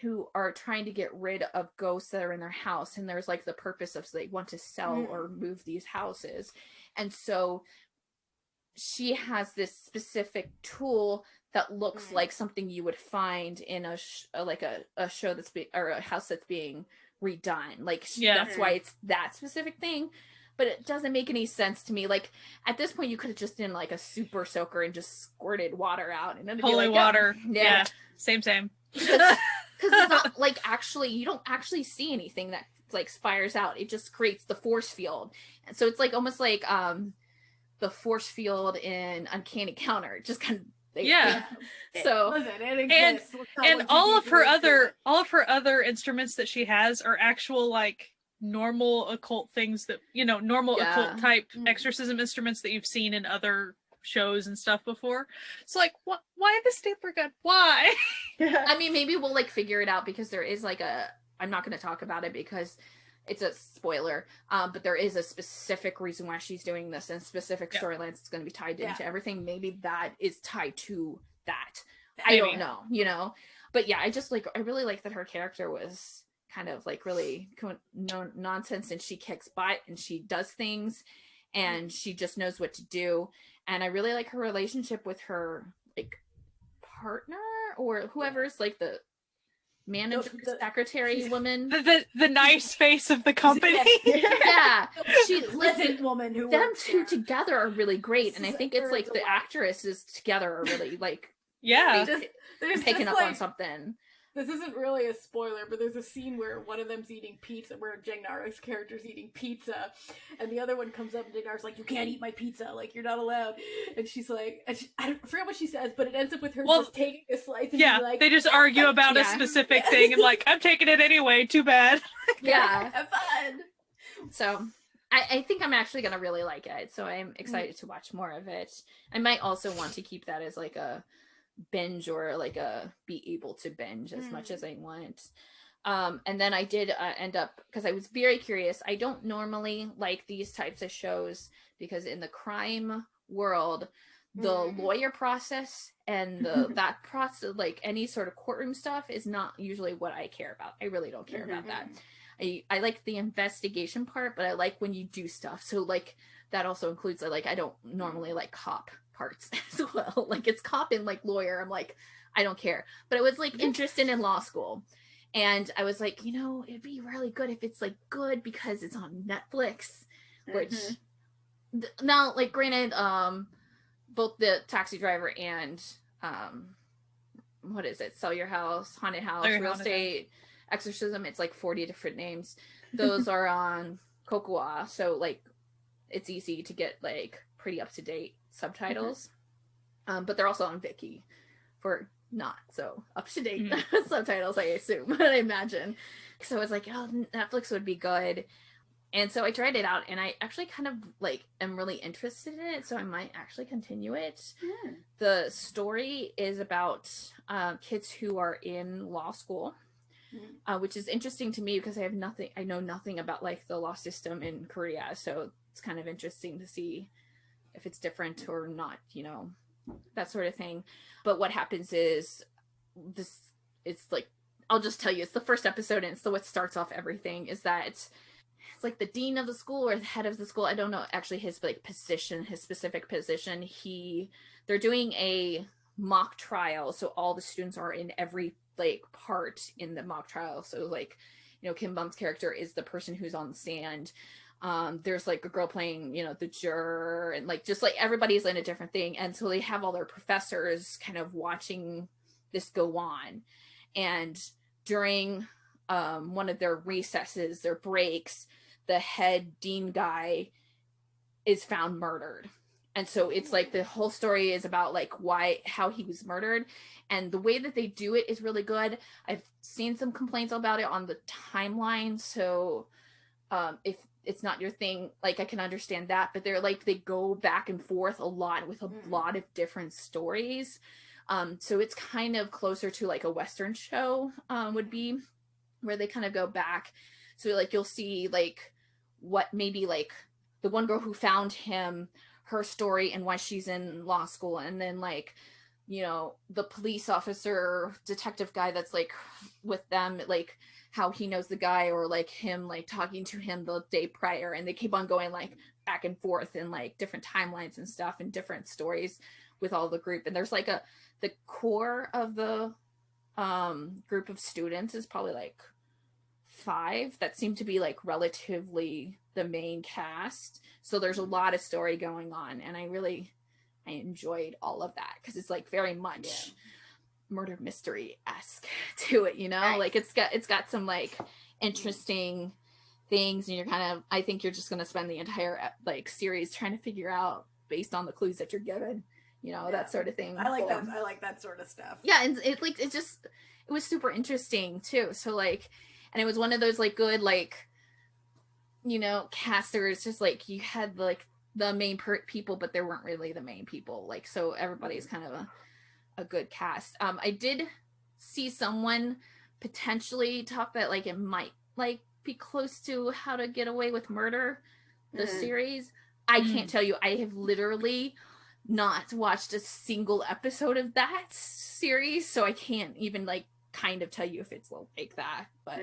Speaker 3: who are trying to get rid of ghosts that are in their house, and there's like the purpose of, so they want to sell or move these houses. And so she has this specific tool that looks like something you would find in a show that's or a house that's being redone. Like, that's why it's that specific thing. But it doesn't make any sense to me. Like, at this point, you could have just done like a super soaker and just squirted water out, and then
Speaker 4: holy water. Yeah, same.
Speaker 3: Because it's not like, actually, you don't actually see anything that like fires out. It just creates the force field, and so it's like almost like the force field in Uncanny Counter. It just kind of so
Speaker 1: listen, it exists.
Speaker 4: And all of her other instruments that she has are actual like normal occult things that, you know, normal occult type exorcism instruments that you've seen in other shows and stuff before. So like, why the stapler gun? Why?
Speaker 3: I mean, maybe we'll like figure it out, because there is like I'm not going to talk about it because it's a spoiler, but there is a specific reason why she's doing this, and specific storylines it's going to be tied into everything. Maybe that is tied to that. I don't know, you know? But yeah, I really like that her character was kind of like really no nonsense, and she kicks butt and she does things and she just knows what to do. And I really like her relationship with her like partner or whoever's like the manager, secretary woman,
Speaker 4: the nice face of the company.
Speaker 3: Yeah,
Speaker 1: she pleasant woman who
Speaker 3: them two together are really great, and I think it's like the actresses together are really like picking up on something.
Speaker 1: This isn't really a spoiler, but there's a scene where one of them's eating pizza, where Jagnara's character's eating pizza, and the other one comes up and Jagnara's like, "You can't eat my pizza, like, you're not allowed." And she's like, I forget what she says, but it ends up with her just taking a slice and being like,
Speaker 4: they just argue about a specific thing and like, I'm taking it anyway, too bad.
Speaker 3: Yeah.
Speaker 1: Have fun.
Speaker 3: So, I think I'm actually gonna really like it, so I'm excited to watch more of it. I might also want to keep that as like a binge or like a be able to binge as much as I want. And then I did end up, because I was very curious. I don't normally like these types of shows because in the crime world, the lawyer process and that process, like any sort of courtroom stuff, is not usually what I care about. I really don't care about that. I like the investigation part, but I like when you do stuff. So like that also includes like I don't normally like cop parts as well. Like it's cop and like lawyer. I'm like, I don't care. But I was like interested in law school. And I was like, it'd be really good if it's like good because it's on Netflix, which now, like, granted, both the Taxi Driver and what is it? Sell Your House, Haunted House, Real Estate, Exorcism. It's like 40 different names. Those are on Kokoa, so like it's easy to get like pretty up to date subtitles. But they're also on Viki for not so up to date subtitles, I assume. I imagine. So I was like, oh, Netflix would be good. And so I tried it out, and I actually kind of like am really interested in it, so I might actually continue it. The story is about kids who are in law school, which is interesting to me because I know nothing about like the law system in Korea, so it's kind of interesting to see if it's different or not, that sort of thing. But what happens is it's like, I'll just tell you, it's the first episode, and it's what starts off everything, is that it's like the dean of the school or the head of the school. I don't know actually his like position, his specific position. They're doing a mock trial, so all the students are in every like part in the mock trial. So like, Kim Bum's character is the person who's on the stand. There's like a girl playing, the juror, and like just like everybody's in a different thing. And so they have all their professors kind of watching this go on. And during one of their recesses, their breaks, the head dean guy is found murdered. And so it's like the whole story is about like how he was murdered. And the way that they do it is really good. I've seen some complaints about it on the timeline. So if it's not your thing, like I can understand that, but they're like, they go back and forth a lot with a lot of different stories. So it's kind of closer to like a Western show would be, where they kind of go back. So like you'll see like what maybe like the one girl who found him, her story and why she's in law school, and then like the police officer detective guy that's like with them, like how he knows the guy, or like him like talking to him the day prior, and they keep on going like back and forth in like different timelines and stuff and different stories with all the group. And there's like the core of the group of students is probably like 5 that seem to be like relatively the main cast. So there's a lot of story going on, and I enjoyed all of that because it's like very much murder mystery-esque to it, Nice. Like it's got some like interesting things, and you're kind of, I think you're just going to spend the entire like series trying to figure out based on the clues that you're given, that sort of thing.
Speaker 1: I like that. I like that sort of stuff.
Speaker 3: Yeah, and it was super interesting too. So like, and it was one of those like good like, casters, just like you had like the main people, but there weren't really the main people. Like, so everybody's kind of a good cast. I did see someone potentially talk that like it might like be close to How to Get Away with Murder, the series. I can't tell you. I have literally not watched a single episode of that series, so I can't even like kind of tell you if it's like that, but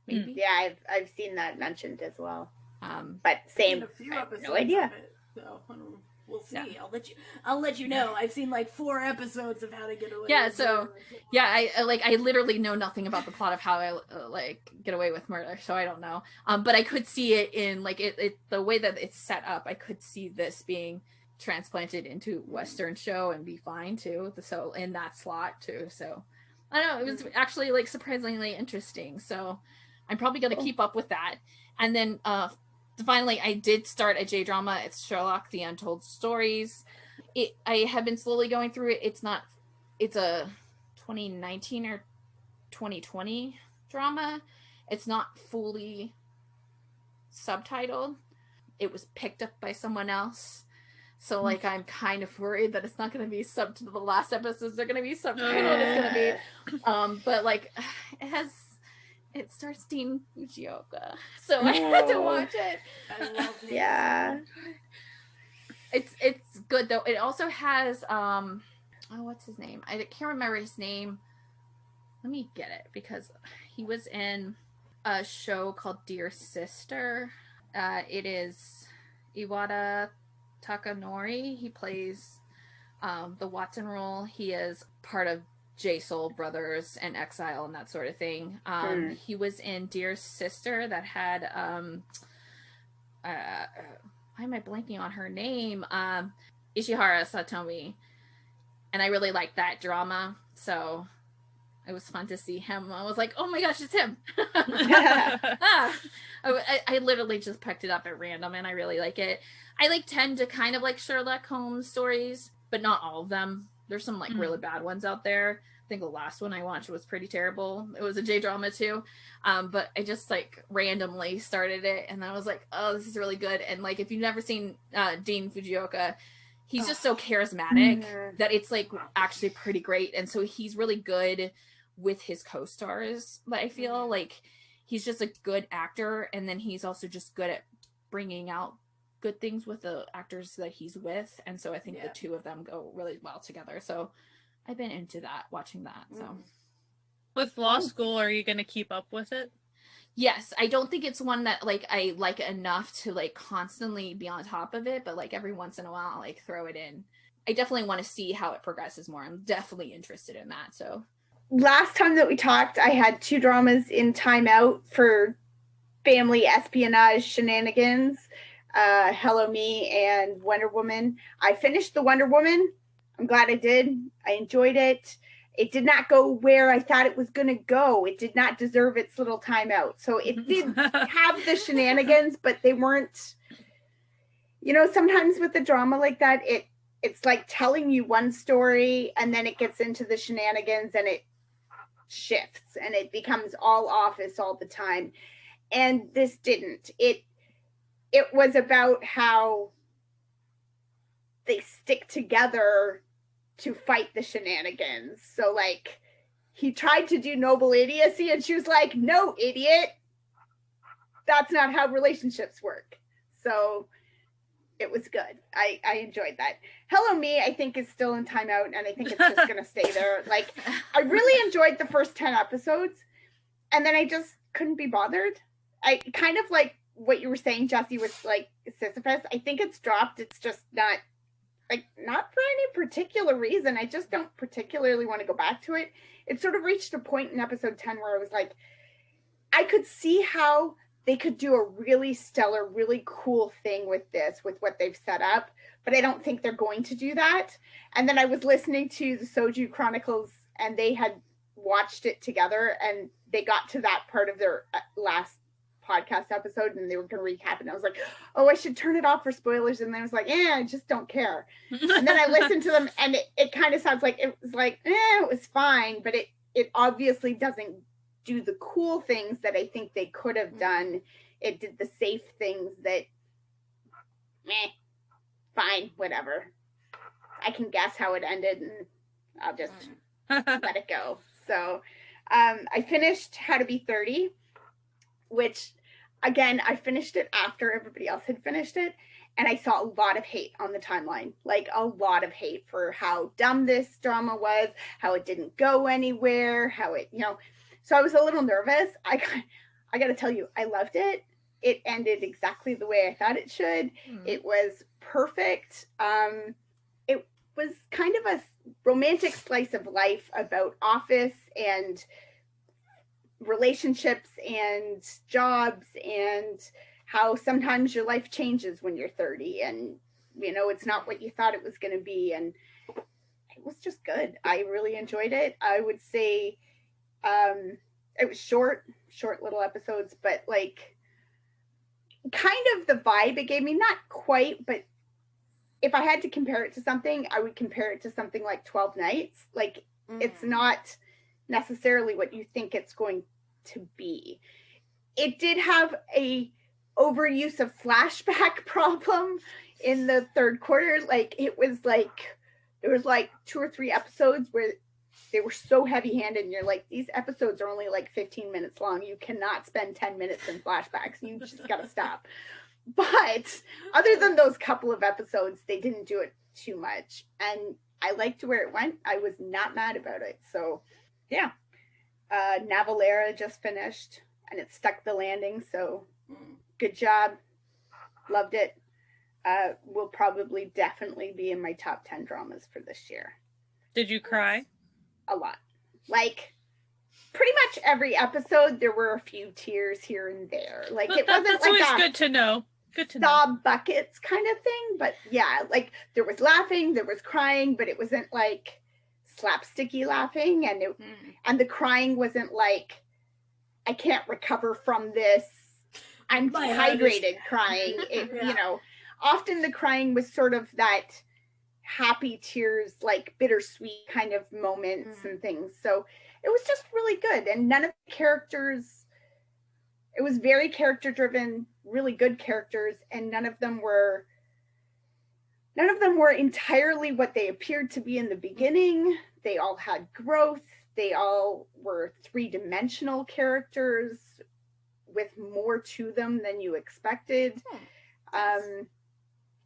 Speaker 3: maybe.
Speaker 2: Yeah, I've seen that mentioned as well. But same, I have no idea.
Speaker 1: So we'll see. Yeah. I'll let you know. I've seen like 4 episodes of How to Get Away.
Speaker 3: Yeah, so yeah, I literally know nothing about the plot of How I like Get Away with Murder, so I don't know. But I could see it in like it the way that it's set up. I could see this being transplanted into Western show and be fine too. So in that slot too. So I don't know. It was actually like surprisingly interesting. So I'm probably going to keep up with that. And then finally, I did start a J-drama. It's Sherlock: The Untold Stories. I have been slowly going through it. It's a 2019 or 2020 drama. It's not fully subtitled. it was picked up by someone else. So, like, I'm kind of worried that it's not going to be subbed to the last episodes. They're going to be subbed. I don't know what it's going to be. But, like, it stars Dean Fujioka. So I had to watch it.
Speaker 1: I love it.
Speaker 2: Yeah.
Speaker 3: It's good, though. It also has, what's his name? I can't remember his name. Let me get it, because he was in a show called Dear Sister. It is Iwata Takanori. He plays the Watson role. He is part of J-Soul Brothers and Exile and that sort of thing. He was in Dear Sister that had why am I blanking on her name? Ishihara Satomi. And I really liked that drama, so it was fun to see him. I was like, oh my gosh, it's him. I literally just picked it up at random, and I really like it. I tend to kind of like Sherlock Holmes stories, but not all of them. There's some really bad ones out there. I think the last one I watched was pretty terrible. It was a J-drama too. But I just randomly started it, and I was like, oh, this is really good. And if you've never seen Dean Fujioka, he's just so charismatic that it's actually pretty great. And so he's really good with his co-stars. But I feel he's just a good actor, and then he's also just good at bringing out good things with the actors that he's with. And so I think the two of them go really well together. So I've been into that, watching that. So
Speaker 4: with law school, are you going to keep up with it?
Speaker 3: Yes, I don't think it's one that I like enough to constantly be on top of it, but every once in a while I'll throw it in. I definitely want to see how it progresses more. I'm definitely interested in that. So
Speaker 2: last time that we talked, I had 2 dramas in timeout for family espionage shenanigans. Hello Me and Wonder Woman. I finished the Wonder Woman. I'm glad I did. I enjoyed it. It did not go where I thought it was going to go. It did not deserve its little timeout. So it did have the shenanigans, but they weren't, sometimes with a drama like that, it's like telling you one story and then it gets into the shenanigans and it shifts and it becomes all office all the time. And this didn't. It was about how they stick together to fight the shenanigans. So he tried to do noble idiocy and she was like, no, idiot. That's not how relationships work. So it was good. I enjoyed that. Hello Me, I think, is still in timeout, and I think it's just going to stay there. I really enjoyed the first 10 episodes, and then I just couldn't be bothered. I kind of like what you were saying, Jessie, with Sisyphus. I think it's dropped. It's just not for any particular reason. I just don't particularly want to go back to it. It sort of reached a point in episode 10 where I was like, I could see how they could do a really stellar, really cool thing with this, with what they've set up, but I don't think they're going to do that. And then I was listening to the Soju Chronicles, and they had watched it together, and they got to that part of their last podcast episode, and they were going to recap, and I was like, oh, I should turn it off for spoilers. And then I was like, I just don't care. And then I listened to them, and it kind of sounds like it was it was fine, but it obviously doesn't do the cool things that I think they could have done. It did the safe things that fine, whatever. I can guess how it ended, and I'll just let it go. So I finished How to Be 30, which, again, I finished it after everybody else had finished it, and I saw a lot of hate on the timeline, a lot of hate for how dumb this drama was, how it didn't go anywhere, how it, so I was a little nervous. I got to tell you, I loved it. It ended exactly the way I thought it should. It was perfect. It was kind of a romantic slice of life about office and relationships and jobs and how sometimes your life changes when you're 30 and it's not what you thought it was going to be, and it was just good. I really enjoyed it. I would say it was short little episodes, but kind of the vibe it gave me, not quite, but if I had to compare it to something, I would compare it to something like 12 Nights. It's not necessarily what you think it's going to be. It did have a overuse of flashback problem in the third quarter. Like it was like there was like 2 or 3 episodes where they were so heavy-handed, and you're like, these episodes are only like 15 minutes long. You cannot spend 10 minutes in flashbacks. You just gotta stop. But other than those couple of episodes, they didn't do it too much, and I liked where it went. I was not mad about it. So yeah, Natalia just finished, and it stuck the landing. So good job, loved it. Will probably definitely be in my top 10 dramas for this year.
Speaker 4: Did you cry?
Speaker 2: A lot. Like pretty much every episode there were a few tears here and there. Like it wasn't
Speaker 4: that's
Speaker 2: like
Speaker 4: always good to know. Good to know.
Speaker 2: sob buckets kind of thing, but yeah, like there was laughing, there was crying, but it wasn't like slapsticky laughing, and the crying wasn't like I can't recover from this, I'm dehydrated crying. It, you know, often the crying was sort of that happy tears, like bittersweet kind of moments and things. So it was just really good. And none of the characters, it was very character driven, really good characters, and none of them were entirely what they appeared to be in the beginning. They all had growth. They all were 3-dimensional characters with more to them than you expected.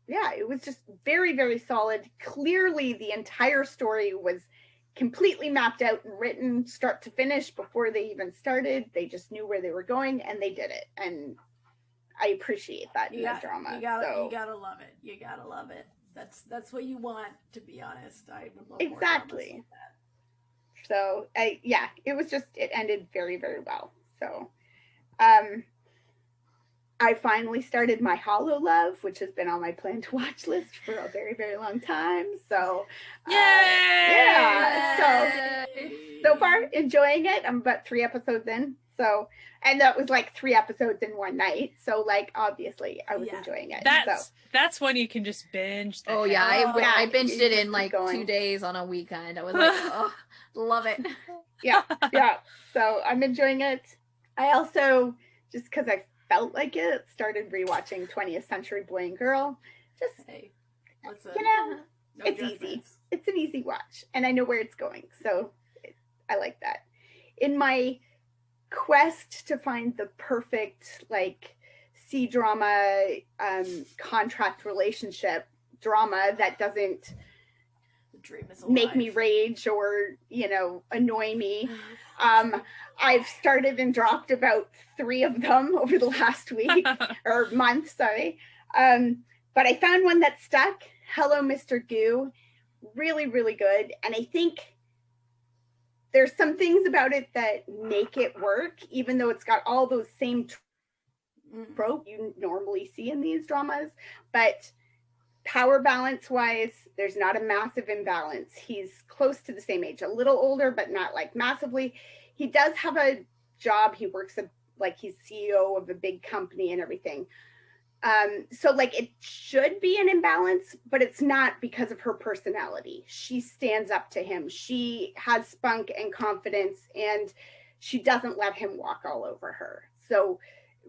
Speaker 2: Yeah, it was just very, very solid. Clearly, the entire story was completely mapped out and written start to finish before they even started. They just knew where they were going, and they did it. And I appreciate that in a drama.
Speaker 1: You gotta love it. You gotta love it. That's what you want, to be honest. I would love
Speaker 2: exactly.
Speaker 1: More like that.
Speaker 2: So, it was just, it ended very, very well. So, I finally started my Hollow Love, which has been on my plan to watch list for a very, very long time. So, yeah. So far, enjoying it. I'm about 3 episodes in. So, and that was like 3 episodes in one night. So, like, obviously, I was enjoying it.
Speaker 4: That's when you can just binge.
Speaker 3: Oh, yeah. I binged it in like 2 days on a weekend. I was like, oh, love it.
Speaker 2: Yeah. So, I'm enjoying it. I also, just because I felt like it, started rewatching 20th Century Boy and Girl. Just, it's easy. It's an easy watch, and I know where it's going, so I like that. In my quest to find the perfect like C-drama contract relationship drama that doesn't make me rage or, you know, annoy me, I've started and dropped about 3 of them over the last week or month, sorry. But I found one that stuck. Hello, Mr. Goo. Really, really good. And I think there's some things about it that make it work, even though it's got all those same tropes you normally see in these dramas. But power balance wise, there's not a massive imbalance. He's close to the same age, a little older, but not like massively. He does have a job. He works like he's CEO of a big company and everything. So like it should be an imbalance, but it's not because of her personality. She stands up to him. She has spunk and confidence, and she doesn't let him walk all over her. So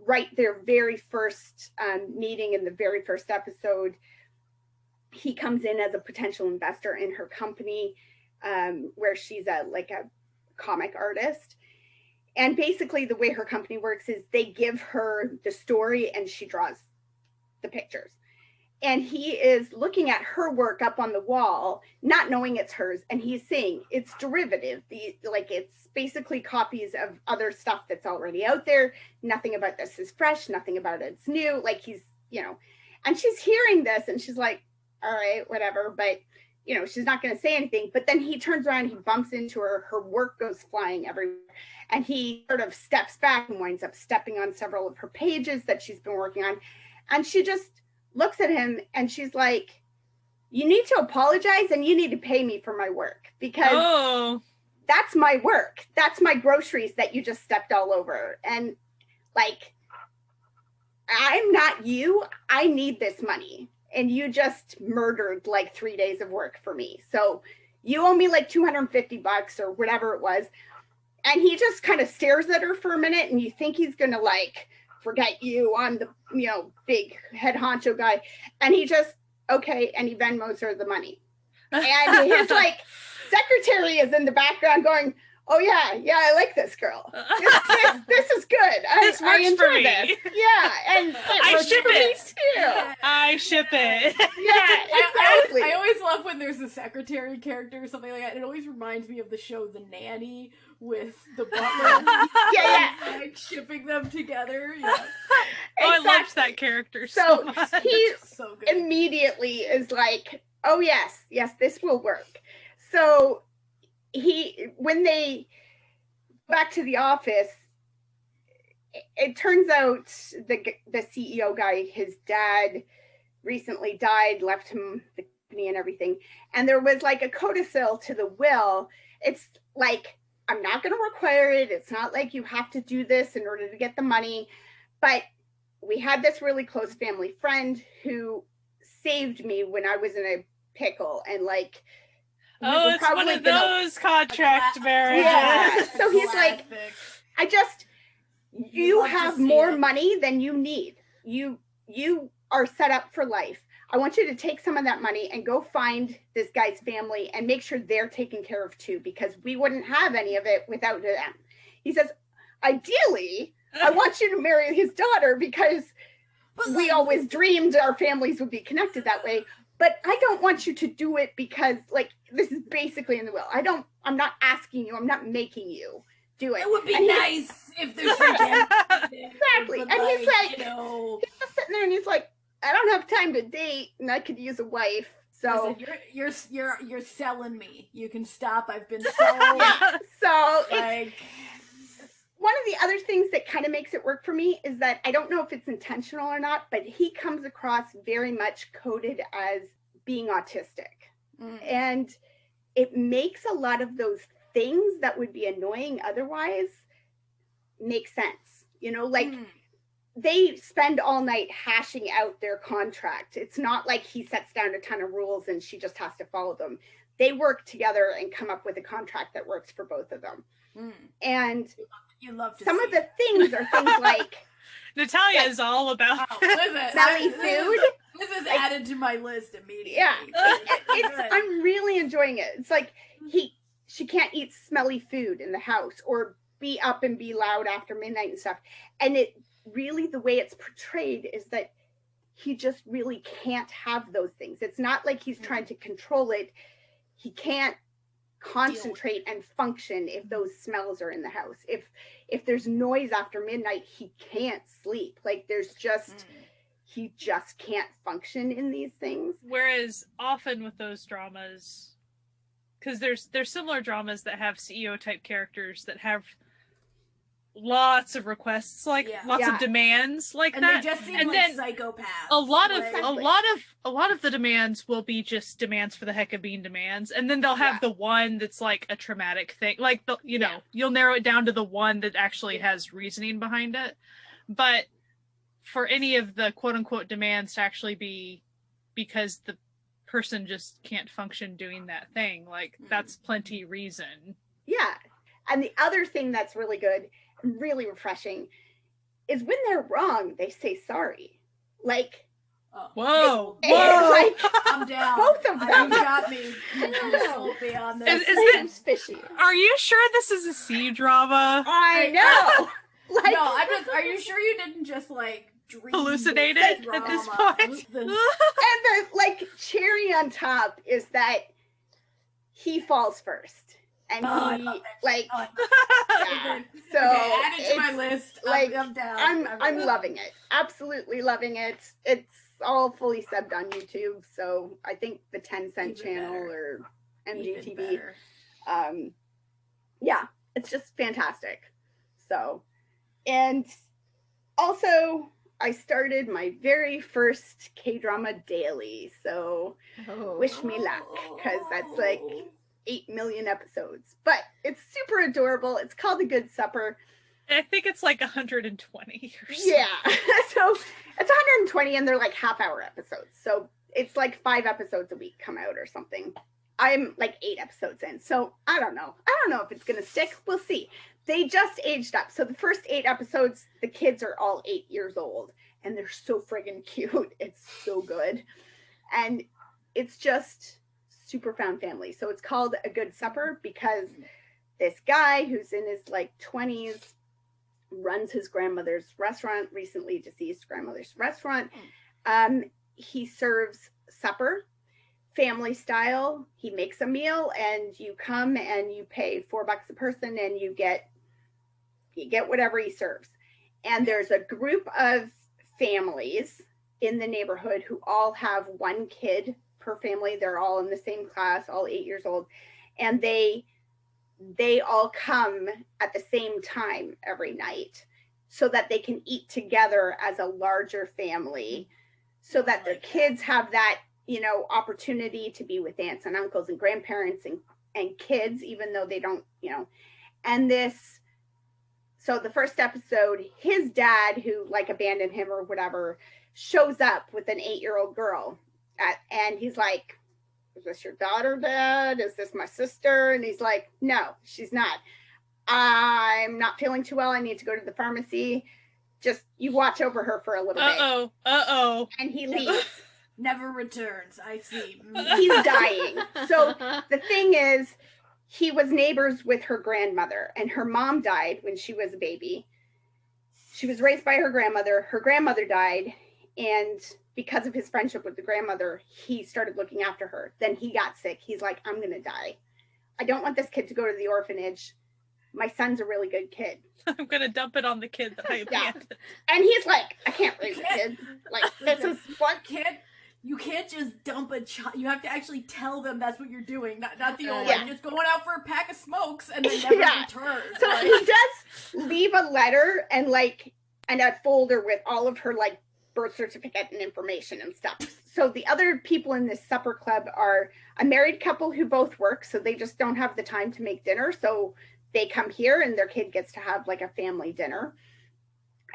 Speaker 2: right, their very first meeting in the very first episode, he comes in as a potential investor in her company, where she's a comic artist. And basically the way her company works is they give her the story and she draws the pictures. And he is looking at her work up on the wall, not knowing it's hers. And he's saying it's derivative. It's basically copies of other stuff that's already out there. Nothing about this is fresh. Nothing about it's new. Like he's, you know, and she's hearing this and she's like, all right, whatever. But, you know, she's not going to say anything. But then he turns around, he bumps into her. Her work goes flying everywhere. And he sort of steps back and winds up stepping on several of her pages that she's been working on. And she just looks at him and she's like, you need to apologize and you need to pay me for my work, because that's my work. That's my groceries that you just stepped all over. And like, I'm not you. I need this money. And you just murdered like 3 days of work for me. So you owe me like $250 or whatever it was. And he just kind of stares at her for a minute and you think he's going to like forget you. I'm the, big head honcho guy. And he just, okay. And he Venmos her the money. And his like secretary is in the background going, oh yeah, I like this girl. This is good.
Speaker 4: This works
Speaker 2: I enjoy
Speaker 4: for me.
Speaker 2: this. Yeah, and
Speaker 4: I
Speaker 2: works
Speaker 4: ship
Speaker 2: for me
Speaker 4: it.
Speaker 2: too.
Speaker 4: I ship it.
Speaker 2: Yeah, exactly.
Speaker 1: I always love when there's a secretary character or something like that. It always reminds me of the show The Nanny with the butler.
Speaker 2: Yeah.
Speaker 1: Like shipping them together. Yeah.
Speaker 4: Oh, I
Speaker 2: Exactly.
Speaker 4: loved that character so much.
Speaker 2: He
Speaker 1: So good.
Speaker 2: immediately is like, oh yes, this will work. So when they back to the office, it turns out the CEO guy, his dad recently died, left him the company and everything. And there was like a codicil to the will. It's like, I'm not going to require it. It's not like you have to do this in order to get the money. But we had this really close family friend who saved me when I was in a pickle, and like,
Speaker 4: Oh, it's one of those contract marriages.
Speaker 2: Yeah. So he's like,
Speaker 1: Classic.
Speaker 2: you
Speaker 1: love to
Speaker 2: have
Speaker 1: see
Speaker 2: more
Speaker 1: it.
Speaker 2: money than you need. You are set up for life. I want you to take some of that money and go find this guy's family and make sure they're taken care of too, because we wouldn't have any of it without them. He says, ideally, I want you to marry his daughter because we always dreamed our families would be connected that way. But I don't want you to do it because, like, this is basically in the will. I'm not asking you. I'm not making you do it.
Speaker 1: It would be
Speaker 2: And
Speaker 1: nice if there's exactly.
Speaker 2: Exactly. And he's like,
Speaker 1: you know,
Speaker 2: he's just sitting there and he's like, I don't have time to date and I could use a wife. So,
Speaker 1: listen, you're selling me. You can stop. I've been sold.
Speaker 2: so it's,
Speaker 1: Like,
Speaker 2: one of the other things that kind of makes it work for me is that I don't know if it's intentional or not, but he comes across very much coded as being autistic. And it makes a lot of those things that would be annoying otherwise make sense. Like they spend all night hashing out their contract. It's not like he sets down a ton of rules and she just has to follow them. They work together and come up with a contract that works for both of them. And
Speaker 1: you love to
Speaker 2: some
Speaker 1: see
Speaker 2: of the
Speaker 1: it.
Speaker 2: things are things like
Speaker 4: Natalia is all about
Speaker 1: Oh, listen,
Speaker 2: smelly food.
Speaker 1: This is added to my list immediately.
Speaker 2: Yeah,
Speaker 1: Good.
Speaker 2: I'm really enjoying it. It's like she can't eat smelly food in the house or be up and be loud after midnight and stuff. And it really, the way it's portrayed is that he just really can't have those things. It's not like he's trying to control it. He can't concentrate and function if those smells are in the house. If there's noise after midnight, he can't sleep. Like there's just he just can't function in these things.
Speaker 4: Whereas often with those dramas, because there's similar dramas that have CEO type characters that have lots of requests, like lots of demands like
Speaker 1: and
Speaker 4: that.
Speaker 1: They just seem
Speaker 4: and
Speaker 1: like
Speaker 4: then
Speaker 1: psychopaths.
Speaker 4: a lot of
Speaker 1: Like,
Speaker 4: a lot of the demands will be just demands for the heck of being demands, and then they'll have the one that's like a traumatic thing, like the you'll narrow it down to the one that actually has reasoning behind it. But for any of the quote unquote demands to actually be because the person just can't function doing that thing, like that's plenty reason.
Speaker 2: Yeah. And the other thing that's really good, really refreshing, is when they're wrong, they say sorry. Like,
Speaker 4: Whoa.
Speaker 2: like,
Speaker 1: I'm down.
Speaker 2: both of them.
Speaker 1: You got me. You sold me on this.
Speaker 4: Is this-
Speaker 2: Seems fishy.
Speaker 4: Are you sure this is a C drama?
Speaker 2: I know. Like,
Speaker 1: No, I'm just. Are you sure you didn't just like dream
Speaker 4: Hallucinate
Speaker 1: this
Speaker 4: it at this
Speaker 1: drama?
Speaker 4: point?
Speaker 2: and the like cherry on top is that he falls first. And
Speaker 1: I
Speaker 2: he
Speaker 1: love it.
Speaker 2: like
Speaker 1: Oh,
Speaker 2: yeah. So
Speaker 1: okay, add it to my
Speaker 2: it's-
Speaker 1: list.
Speaker 2: like,
Speaker 1: I'm down.
Speaker 2: I'm loving it. Absolutely loving it. It's all fully subbed on YouTube, so I think the 10-cent
Speaker 1: Even
Speaker 2: channel
Speaker 1: better.
Speaker 2: or
Speaker 1: Even
Speaker 2: MGTV.
Speaker 1: better.
Speaker 2: Yeah, it's just fantastic. So, and also I started my very first K-drama daily, so wish me luck, because that's like 8 million episodes. But it's super adorable. It's called A Good Supper.
Speaker 4: I think it's like 120 or so.
Speaker 2: Yeah. So it's 120 and they're like half-hour episodes. So it's like 5 episodes a week come out or something. I'm like 8 episodes in. So I don't know. I don't know if it's going to stick. We'll see. They just aged up. So the first 8 episodes, the kids are all 8 years old, and they're so friggin' cute. It's so good. And it's just super found family. So it's called A Good Supper because this guy who's in his like 20s runs his grandmother's restaurant, recently deceased grandmother's restaurant. He serves supper, family style. He makes a meal and you come and you pay $4 a person and you get whatever he serves. And there's a group of families in the neighborhood who all have one kid per family. They're all in the same class, all 8 years old. And they all come at the same time every night so that they can eat together as a larger family, so that their kids have that, you know, opportunity to be with aunts and uncles and grandparents and kids, even though they don't, you know. And so the first episode, his dad, who like abandoned him or whatever, shows up with an 8-year-old girl. And he's like, is this your daughter, Dad? Is this my sister? And he's like, no, she's not. I'm not feeling too well. I need to go to the pharmacy. Just you watch over her for a little bit. And he leaves.
Speaker 1: Never returns. I see.
Speaker 2: He's dying. So the thing is, he was neighbors with her grandmother, and her mom died when she was a baby. She was raised by her grandmother. Her grandmother died, and because of his friendship with the grandmother, he started looking after her. Then he got sick. He's like, I'm going to die. I don't want this kid to go to the orphanage. My son's a really good kid.
Speaker 4: I'm going to dump it on the kid that I abandoned.
Speaker 2: And he's like, I can't raise a kid. Like, this is what?
Speaker 1: You can't just dump a child. You have to actually tell them that's what you're doing. Not the old
Speaker 2: Yeah.
Speaker 1: one. Just going out for a pack of smokes and then never returns.
Speaker 2: So
Speaker 1: Like,
Speaker 2: he does leave a letter and a folder with all of her like birth certificate and information and stuff. So the other people in this supper club are a married couple who both work, so they just don't have the time to make dinner. So they come here and their kid gets to have like a family dinner,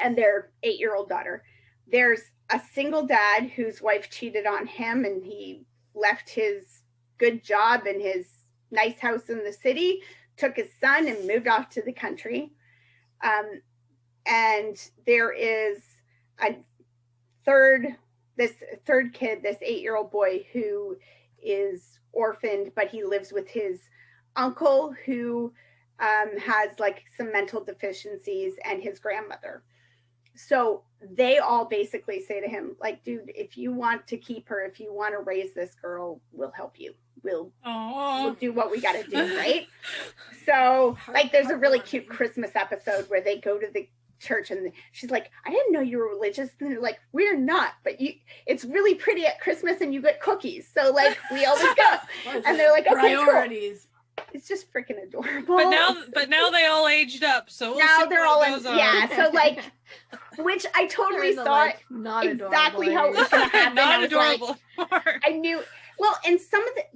Speaker 2: and their 8-year-old daughter. There's a single dad whose wife cheated on him, and he left his good job and his nice house in the city, took his son and moved off to the country. And there is this third kid, this 8-year-old boy who is orphaned, but he lives with his uncle who has like some mental deficiencies, and his grandmother. So they all basically say to him, like, dude, if you want to keep her, if you want to raise this girl, we'll help you. We'll do what we got to do, right? So, like, there's a really cute Christmas episode where they go to the church and she's like, I didn't know you were religious. And they're like, we're not, but it's really pretty at Christmas and you get cookies. So, like, we always go. And they're like, okay,
Speaker 1: priorities.
Speaker 2: Cool. It's just freaking adorable.
Speaker 4: But now they all aged up, so
Speaker 2: now they're all in, so like, which I totally thought
Speaker 3: like, not
Speaker 2: exactly
Speaker 3: adorable
Speaker 2: how it was going to happen.
Speaker 4: Not
Speaker 2: I
Speaker 4: adorable.
Speaker 2: Like, I knew. Well, and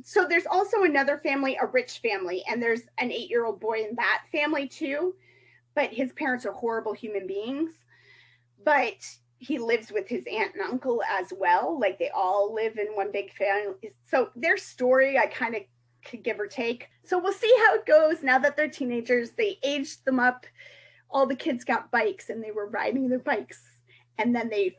Speaker 2: so there's also another family, a rich family, and there's an 8-year-old boy in that family too, but his parents are horrible human beings. But he lives with his aunt and uncle as well. Like, they all live in one big family. So their story, I kind of could give or take. So we'll see how it goes now that they're teenagers. They aged them up. All the kids got bikes and they were riding their bikes, and then they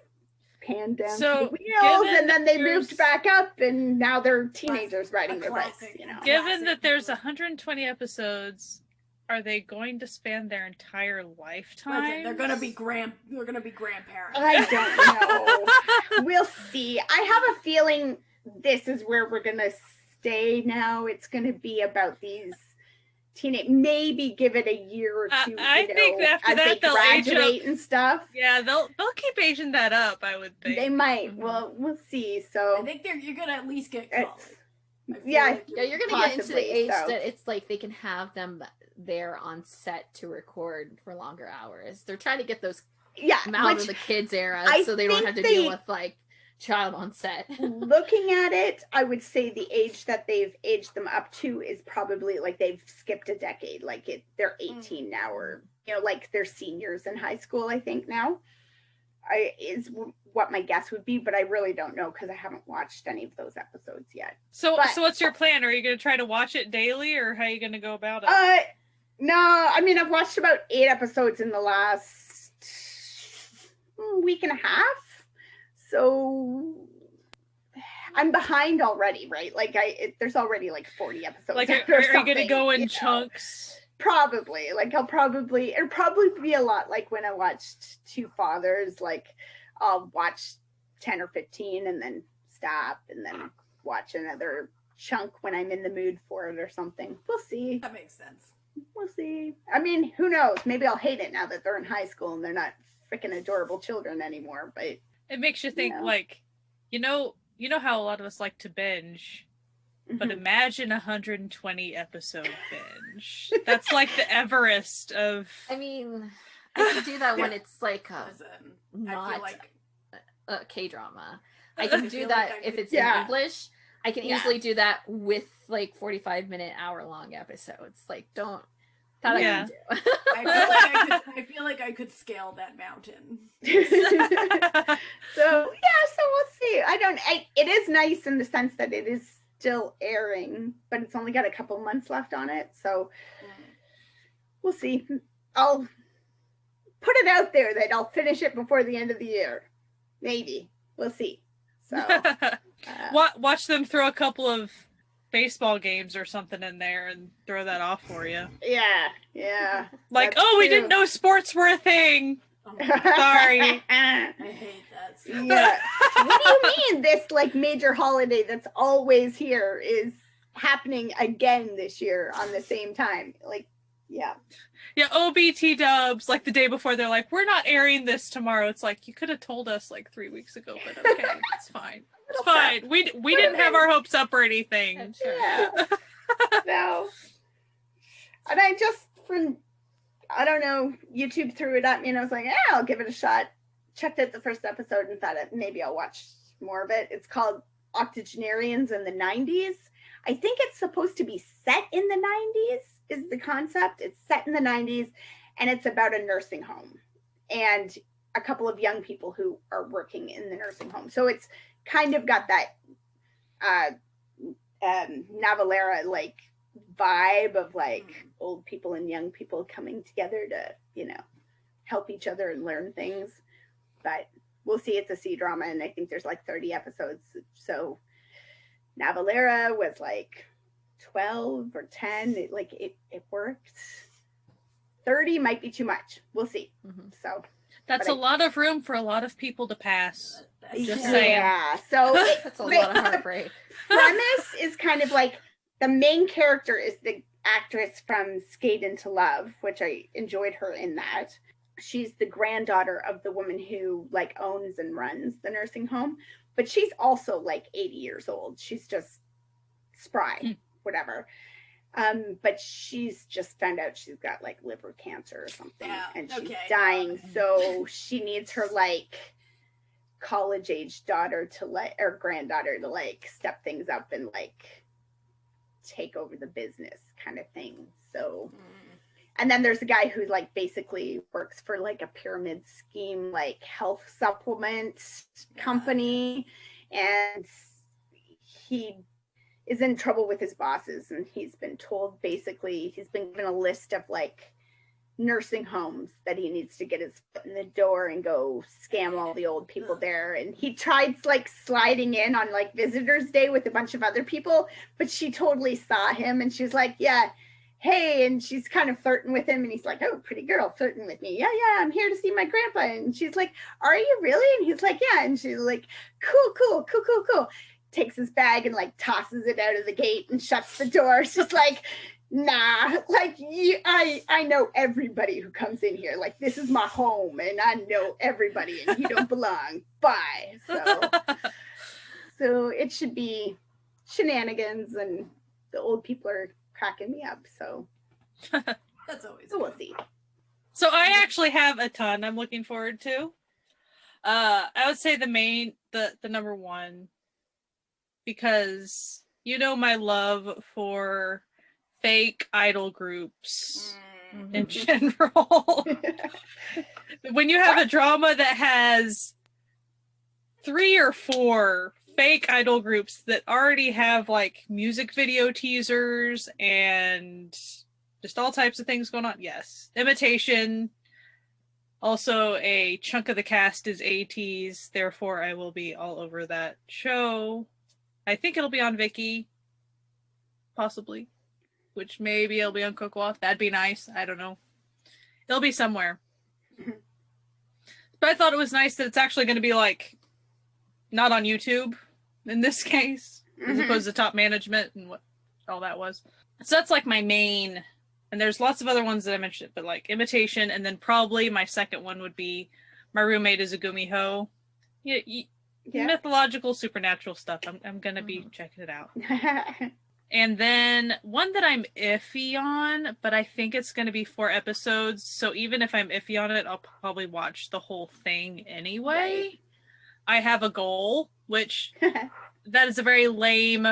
Speaker 2: panned down to the wheels, and then they moved back up, and now they're teenagers riding their bikes, you know.
Speaker 4: Given that there's 120 episodes, are they going to span their entire lifetime?
Speaker 1: They're gonna be grandparents.
Speaker 2: I don't know. We'll see. I have a feeling this is where we're gonna stay now. It's gonna be about these teenage, maybe give it a year or two.
Speaker 4: I think after
Speaker 2: as
Speaker 4: that
Speaker 2: they
Speaker 4: they'll age
Speaker 2: graduate
Speaker 4: up
Speaker 2: and stuff.
Speaker 4: Yeah, they'll keep aging that up, I would think.
Speaker 2: They might. Well, we'll see. So
Speaker 1: I think you're gonna at least get college.
Speaker 2: Yeah,
Speaker 3: you're gonna get into the age
Speaker 2: so.
Speaker 3: that it's like they can have them there on set to record for longer hours. They're trying to get those out of the kids era, so they don't have to deal with like child on set.
Speaker 2: Looking at it, I would say the age that they've aged them up to is probably like they've skipped a decade. Like they're 18 now, or like they're seniors in high school, I think now. Is what my guess would be, but I really don't know because I haven't watched any of those episodes yet.
Speaker 4: So what's your plan? Are you going to try to watch it daily, or how are you going to go about it?
Speaker 2: No, I mean, I've watched about 8 episodes in the last week and a half. So I'm behind already, right? Like there's already like 40 episodes.
Speaker 4: Like,
Speaker 2: out
Speaker 4: are
Speaker 2: or
Speaker 4: you going to
Speaker 2: something,
Speaker 4: go in
Speaker 2: you know?
Speaker 4: chunks?
Speaker 2: Probably. Like it'll probably be a lot like when I watched Two Fathers. Like I'll watch 10 or 15 and then stop and then watch another chunk when I'm in the mood for it or something. We'll see.
Speaker 1: That makes sense.
Speaker 2: We'll see. I mean, who knows? Maybe I'll hate it now that they're in high school and they're not freaking adorable children anymore. But
Speaker 4: It makes you think, like, you know how a lot of us like to binge, but imagine 120 episode binge. That's like the Everest of.
Speaker 3: I mean, I can do that when it's like
Speaker 1: Listen, I
Speaker 3: not
Speaker 1: feel like
Speaker 3: a K-drama. I can do
Speaker 1: feel
Speaker 3: that
Speaker 1: like I
Speaker 3: if
Speaker 1: could-
Speaker 3: it's in English. I can
Speaker 2: Yeah.
Speaker 3: easily do that with like 45-minute, hour-long episodes. Like, don't. That
Speaker 4: Yeah.
Speaker 3: I can do.
Speaker 1: I feel like I could scale that mountain.
Speaker 2: So we'll see. It is nice in the sense that it is still airing, but it's only got a couple months left on it. So we'll see. I'll put it out there that I'll finish it before the end of the year. Maybe. We'll see. So
Speaker 4: Watch them throw a couple of baseball games or something in there and throw that off for you.
Speaker 2: yeah.
Speaker 4: Like,
Speaker 2: That's
Speaker 4: we
Speaker 2: true.
Speaker 4: didn't know sports were a thing.
Speaker 1: Oh,
Speaker 4: Sorry.
Speaker 1: I hate that stuff.
Speaker 2: Yeah. What do you mean this like major holiday that's always here is happening again this year on the same time? Like, yeah.
Speaker 4: Yeah, OBT dubs, like the day before, they're like, we're not airing this tomorrow. It's like, you could have told us like 3 weeks ago, but okay, it's fine. It's fine. We didn't have our hopes up or anything.
Speaker 2: Yeah. No. And I just, I don't know, YouTube threw it at me and I was like, I'll give it a shot. Checked out the first episode and thought maybe I'll watch more of it. It's called Octogenarians in the 90s. I think it's supposed to be set in the 90s is the concept. It's set in the 90s and it's about a nursing home and a couple of young people who are working in the nursing home. So it's kind of got that Navalera like vibe of like old people and young people coming together to, help each other and learn things. But we'll see. It's a C drama and I think there's like 30 episodes. So Navalera was like 12 or 10. It worked. 30 might be too much. We'll see. So
Speaker 4: That's a lot of room for a lot of people to pass. Just
Speaker 2: yeah.
Speaker 4: saying.
Speaker 2: So
Speaker 3: That's a lot of heartbreak.
Speaker 2: premise is kind of like the main character is the actress from Skate Into Love, which I enjoyed her in that. She's the granddaughter of the woman who like owns and runs the nursing home, but she's also like 80 years old. She's just spry, whatever. But she's just found out she's got like liver cancer or something, and she's dying. So she needs her like college age daughter to or granddaughter to like step things up and like take over the business kind of thing. So and then there's a guy who like basically works for like a pyramid scheme, like health supplement company, and he is in trouble with his bosses, and he's been told basically he's been given a list of like nursing homes that he needs to get his foot in the door and go scam all the old people there. And he tried like sliding in on like visitors day with a bunch of other people, but she totally saw him and she's like, yeah, hey, and she's kind of flirting with him, and he's like, oh, pretty girl flirting with me. Yeah, I'm here to see my grandpa. And she's like, are you really? And he's like, yeah. And she's like, cool. Takes his bag and like tosses it out of the gate and shuts the door. She's like, nah, like I know everybody who comes in here. Like, this is my home and I know everybody and you don't belong. Bye. So it should be shenanigans, and the old people are cracking me up. So
Speaker 1: That's always
Speaker 2: we'll
Speaker 1: good.
Speaker 2: see.
Speaker 4: So I actually have a ton I'm looking forward to. I would say the number one, because my love for fake idol groups in general. When you have a drama that has 3 or 4 fake idol groups that already have like music video teasers and Just all types of things going on. Yes. Imitation. Also, a chunk of the cast is ATs, therefore I will be all over that show. I think it'll be on Viki, possibly, which maybe it'll be on Cookwalk. That'd be nice. I don't know. It'll be somewhere. But I thought it was nice that it's actually going to be like not on YouTube in this case, as opposed to Top Management and what all that was. So that's like my main. And there's lots of other ones that I mentioned, but like Imitation, and then probably my second one would be My Roommate is a Gumiho. Mythological, supernatural stuff. I'm gonna be checking it out. And then one that I'm iffy on, but I think it's gonna be 4 episodes. So even if I'm iffy on it, I'll probably watch the whole thing anyway. Right. I Have a Goal, which that is a very lame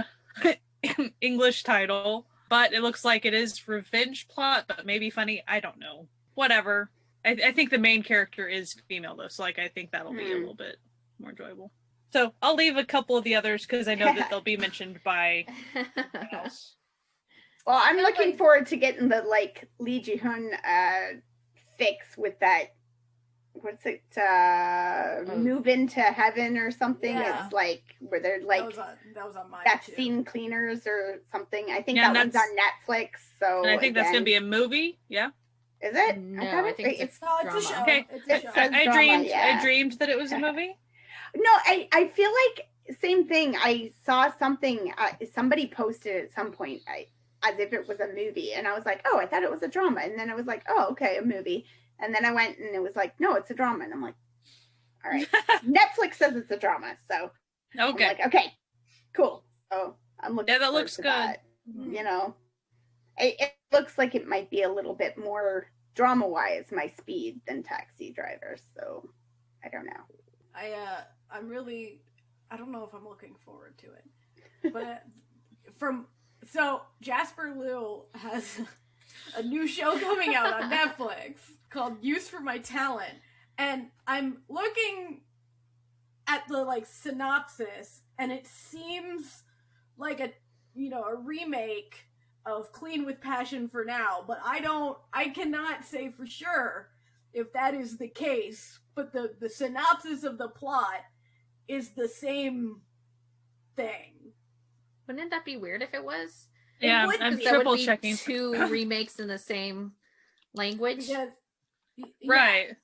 Speaker 4: English title. But it looks like it is revenge plot, but maybe funny. I don't know. Whatever. I think the main character is female, though, so like I think that'll be a little bit more enjoyable. So I'll leave a couple of the others because I know that they'll be mentioned by someone else.
Speaker 2: Well, I'm looking forward to getting the like Lee Ji-hoon fix with that. What's it? Move into Heaven or something. Yeah. It's like where they're like
Speaker 1: that was on mine
Speaker 2: vaccine cleaners or something. I think that one's on Netflix. So
Speaker 4: and I think that's gonna be a movie. Yeah.
Speaker 2: Is it?
Speaker 3: No, I think it's a show.
Speaker 4: Okay.
Speaker 1: It's a show.
Speaker 4: I dreamed that it was a movie.
Speaker 2: No, I feel like same thing. I saw something. Somebody posted at some point as if it was a movie, and I was like, oh, I thought it was a drama, and then I was like, oh, okay, a movie. And then I went and it was like, no, it's a drama. And I'm like, all right. Netflix says it's a drama. So
Speaker 4: okay.
Speaker 2: I'm like, okay, cool. So I'm looking
Speaker 4: that looks good.
Speaker 2: That. You know, it looks like it might be a little bit more drama-wise my speed than Taxi Driver. So I don't know.
Speaker 1: I don't know if I'm looking forward to it. But Jasper Liu has a new show coming out on Netflix called Use for My Talent, and I'm looking at the like synopsis, and it seems like a remake of Clean with Passion for Now, but I cannot say for sure if that is the case, but the synopsis of the plot is the same thing.
Speaker 3: Wouldn't that be weird if it was?
Speaker 4: Yeah, I'm triple checking.
Speaker 3: 2 remakes in the same language.
Speaker 1: Because,
Speaker 4: right.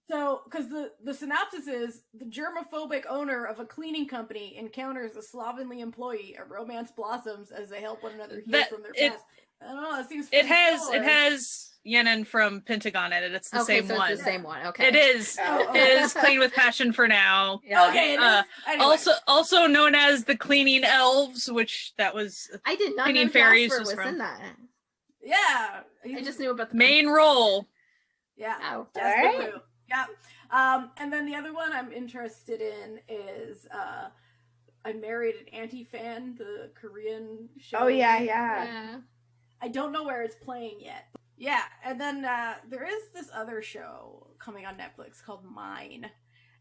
Speaker 1: So, because the synopsis is, the germophobic owner of a cleaning company encounters a slovenly employee. A romance blossoms as they help one another heal from their past. I don't know. It seems.
Speaker 4: It has Yenin from Pentagon in it. It's the same one.
Speaker 3: It's the same one. Okay.
Speaker 4: It is.
Speaker 1: Oh, okay.
Speaker 4: It is Clean with Passion for Now.
Speaker 1: Yeah. Okay. It is. Anyway.
Speaker 4: Also known as the Cleaning Elves, which that was.
Speaker 3: I did not
Speaker 4: Cleaning
Speaker 3: know
Speaker 4: Fairies
Speaker 3: Jasper was
Speaker 4: from.
Speaker 3: in that.
Speaker 1: Yeah.
Speaker 3: I just knew about the
Speaker 4: main role.
Speaker 1: Yeah.
Speaker 3: Oh,
Speaker 1: Jasper Liu. Yeah. And then the other one I'm interested in is I Married an Anti-Fan, the Korean show.
Speaker 2: Oh yeah.
Speaker 1: I don't know where it's playing yet. Yeah, and then there is this other show coming on Netflix called Mine,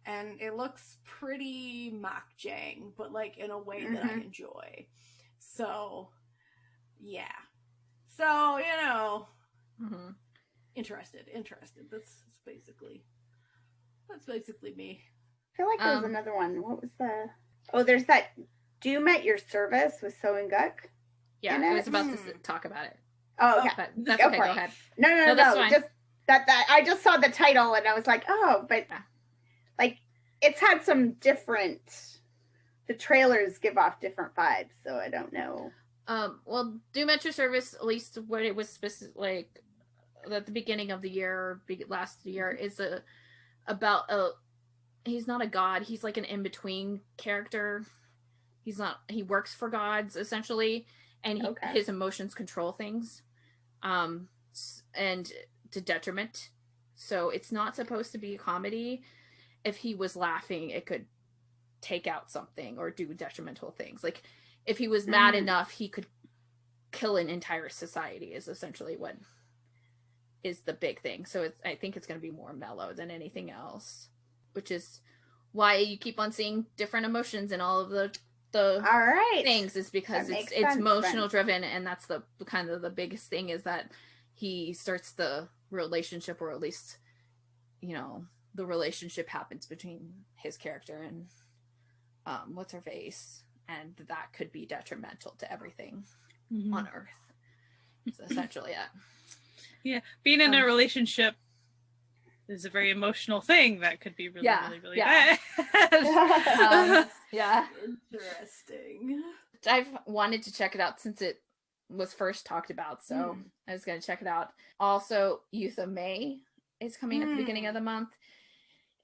Speaker 1: and it looks pretty makjang, but like in a way that I enjoy. So, yeah. So, interested. That's basically me.
Speaker 2: I feel like there was another one. What was the? Oh, there's that Doom at Your Service with So and Guk.
Speaker 3: Yeah, I was about to talk about it.
Speaker 2: Oh, okay.
Speaker 3: But that's okay. Go ahead.
Speaker 2: No. Just that I just saw the title and I was like, oh, but like it's had some different. The trailers give off different vibes, so I don't know.
Speaker 3: Well, Doom at Your Service, at least what it was specific, like at the beginning of the year, last year, is about he's not a god. He's like an in-between character. He works for gods essentially, and his emotions control things, and to detriment. So it's not supposed to be a comedy. If he was laughing, it could take out something or do detrimental things. Like if he was mad enough, he could kill an entire society. Is essentially what is the big thing. So I think it's going to be more mellow than anything else, which is why you keep on seeing different emotions in all of the things, is because it's emotional driven, and that's the kind of the biggest thing, is that he starts the relationship, or at least, you know, the relationship happens between his character and what's her face, and that could be detrimental to everything on Earth. So essentially,
Speaker 4: yeah, being in a relationship is a very emotional thing that could be really, really bad.
Speaker 1: Interesting.
Speaker 3: I've wanted to check it out since it was first talked about, so I was going to check it out. Also, Youth of May is coming at the beginning of the month.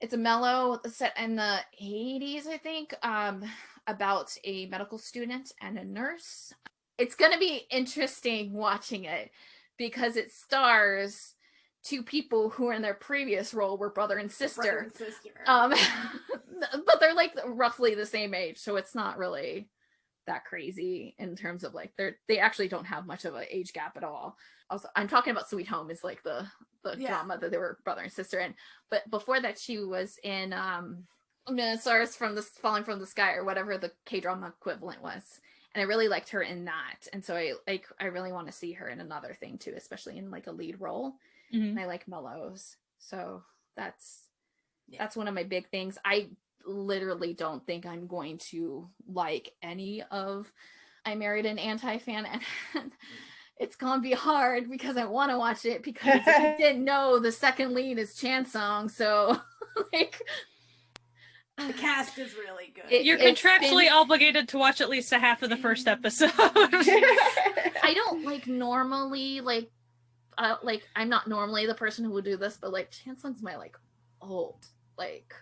Speaker 3: It's a mellow set in the 80s, I think, about a medical student and a nurse. It's going to be interesting watching it because it stars two people who in their previous role were brother and sister. But they're like roughly the same age, so it's not really that crazy in terms of like they actually don't have much of an age gap at all. Also, I'm talking about Sweet Home is like the drama that they were brother and sister in. But before that, she was in Stars from the Falling from the Sky, or whatever the K-drama equivalent was. And I really liked her in that. And so I really want to see her in another thing too, especially in like a lead role. And I like mellows. So that's one of my big things. I literally don't think I'm going to like any of I Married an Anti-Fan, and it's gonna be hard because I want to watch it, because I didn't know the second lead is Chansung, so like
Speaker 1: the cast is really good.
Speaker 4: You're contractually obligated to watch at least a half of the first episode.
Speaker 3: I don't like normally like I'm not normally the person who would do this, but like Chansung's my like old like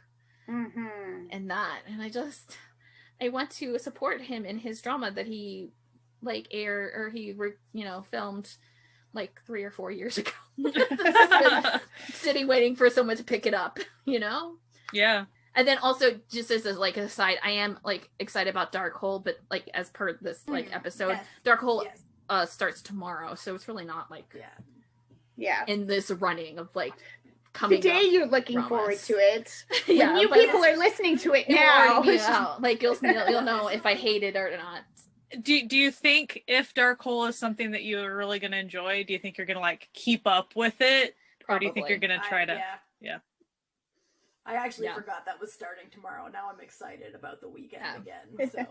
Speaker 3: and that, and I want to support him in his drama that he like aired or he filmed like 3 or 4 years ago. Sitting waiting for someone to pick it up,
Speaker 4: Yeah.
Speaker 3: And then also, just as like an aside, I am like excited about Dark Hole, but like as per this like episode, Dark Hole starts tomorrow, so it's really not like in this running of like coming
Speaker 2: today
Speaker 3: up
Speaker 2: you're looking
Speaker 3: dramas.
Speaker 2: Forward to it.
Speaker 3: Yeah,
Speaker 2: when you people are listening to it now,
Speaker 3: like you'll know if I hate it or not.
Speaker 4: Do you think if Dark Hole is something that you're really going to enjoy, do you think you're going to like keep up with it?
Speaker 3: Probably.
Speaker 4: Or do you think you're going to try to? Yeah.
Speaker 1: I actually forgot that was starting tomorrow. Now I'm excited about the weekend again. So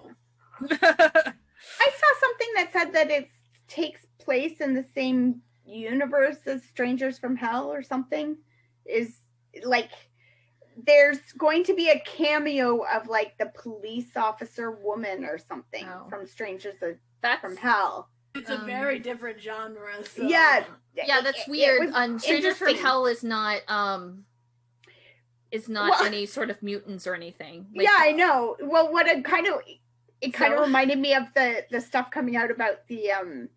Speaker 2: I saw something that said that it takes place in the same universe as Strangers from Hell or something. Is like there's going to be a cameo of like the police officer woman or something from Strangers from Hell.
Speaker 1: It's a very different genre. So.
Speaker 2: Yeah,
Speaker 3: that's weird. Strangers from Hell is not any sort of mutants or anything. Like,
Speaker 2: I know. Well, what it kind of reminded me of the stuff coming out about the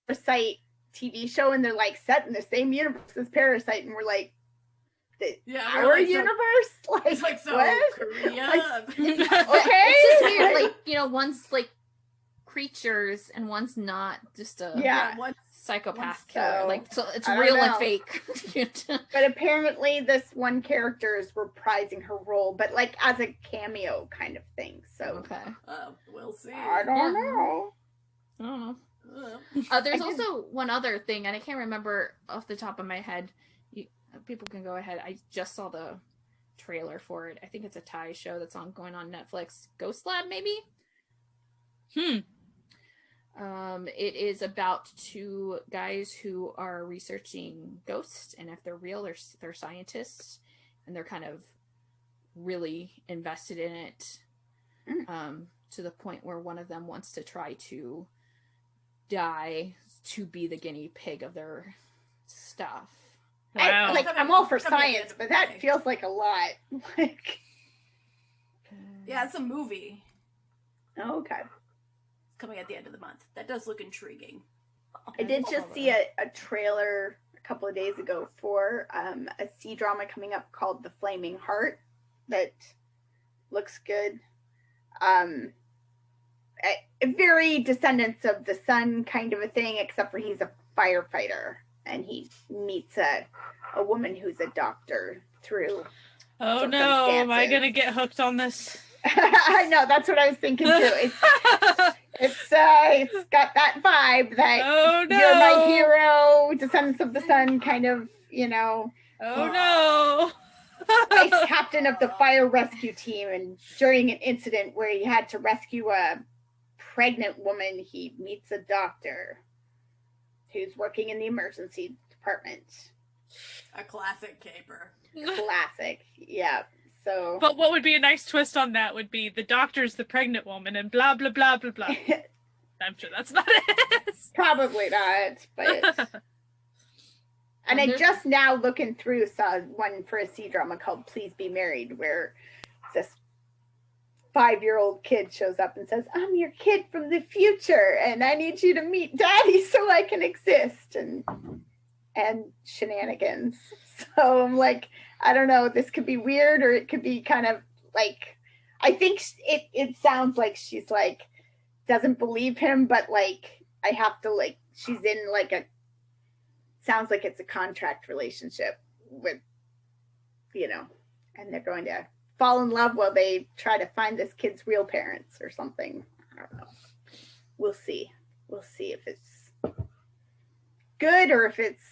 Speaker 2: Parasite TV show, and they're like set in the same universe as Parasite, and we're like, our universe,
Speaker 1: it's like so
Speaker 2: what?
Speaker 1: Korea.
Speaker 2: Okay,
Speaker 3: it's just weird. Like one's like creatures and one's not, just a
Speaker 1: one
Speaker 3: psychopath killer. Like so, it's real and fake.
Speaker 2: But apparently, this one character is reprising her role, but like as a cameo kind of thing. So
Speaker 1: we'll see.
Speaker 2: I don't know.
Speaker 3: I don't know. There's also one other thing, and I can't remember off the top of my head. People can go ahead. I just saw the trailer for it. I think it's a Thai show that's going on Netflix. Ghost Lab, maybe? It is about two guys who are researching ghosts, and if they're real, they're scientists, and they're kind of really invested in it, to the point where one of them wants to try to die to be the guinea pig of their stuff.
Speaker 4: Wow.
Speaker 2: I'm all for science, but that feels like a lot.
Speaker 1: It's a movie.
Speaker 2: Oh, okay.
Speaker 1: It's coming at the end of the month. That does look intriguing.
Speaker 2: I did just see a trailer a couple of days ago for a C-drama coming up called The Flaming Heart that looks good. Very Descendants of the Sun kind of a thing, except for he's a firefighter and he meets a woman who's a doctor through.
Speaker 4: Oh no, am I gonna get hooked on this?
Speaker 2: I know, that's what I was thinking too. It's it's got that vibe that
Speaker 4: Oh no!
Speaker 2: you're my hero, Descendants of the Sun kind of,
Speaker 4: Oh no!
Speaker 2: vice captain of the fire rescue team. And during an incident where he had to rescue a pregnant woman, he meets a doctor who's working in the emergency department.
Speaker 1: A classic caper.
Speaker 2: Classic. Yeah. So
Speaker 4: But what would be a nice twist on that would be the doctor's the pregnant woman and blah blah blah blah blah. I'm sure that's not it.
Speaker 2: probably not, but and I just now looking through saw one for a C-drama called Please Be Married, where this 5-year-old kid shows up and says, I'm your kid from the future and I need you to meet daddy so I can exist, and shenanigans. So I'm like, I don't know, this could be weird or it could be kind of like, I think it sounds like she's like doesn't believe him, but like I have to like, she's in like sounds like it's a contract relationship with, and they're going to fall in love while they try to find this kid's real parents or something. I don't know. We'll see. We'll see if it's good or if it's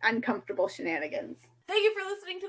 Speaker 2: uncomfortable shenanigans.
Speaker 1: Thank you for listening to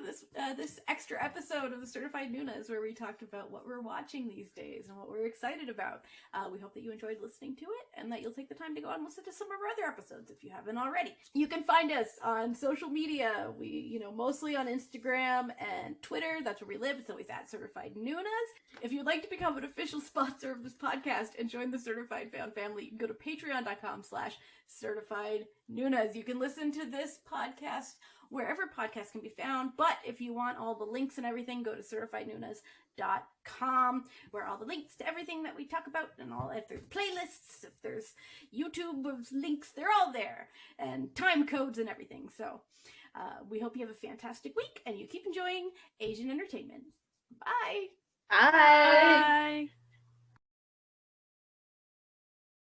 Speaker 1: this extra episode of the Certified Noonas, where we talked about what we're watching these days and what we're excited about. We hope that you enjoyed listening to it and that you'll take the time to go and listen to some of our other episodes if you haven't already. You can find us on social media. We, mostly on Instagram and Twitter. That's where we live. It's always at Certified Noonas. If you'd like to become an official sponsor of this podcast and join the Certified Fan family, you can go to patreon.com/Certified Noonas. You can listen to this podcast wherever podcasts can be found, but if you want all the links and everything, go to certifiednoonas.com, where all the links to everything that we talk about, and all, if there's playlists, if there's YouTube links, they're all there, and time codes and everything. So we hope you have a fantastic week and you keep enjoying Asian entertainment. Bye.
Speaker 2: Bye.
Speaker 4: Bye.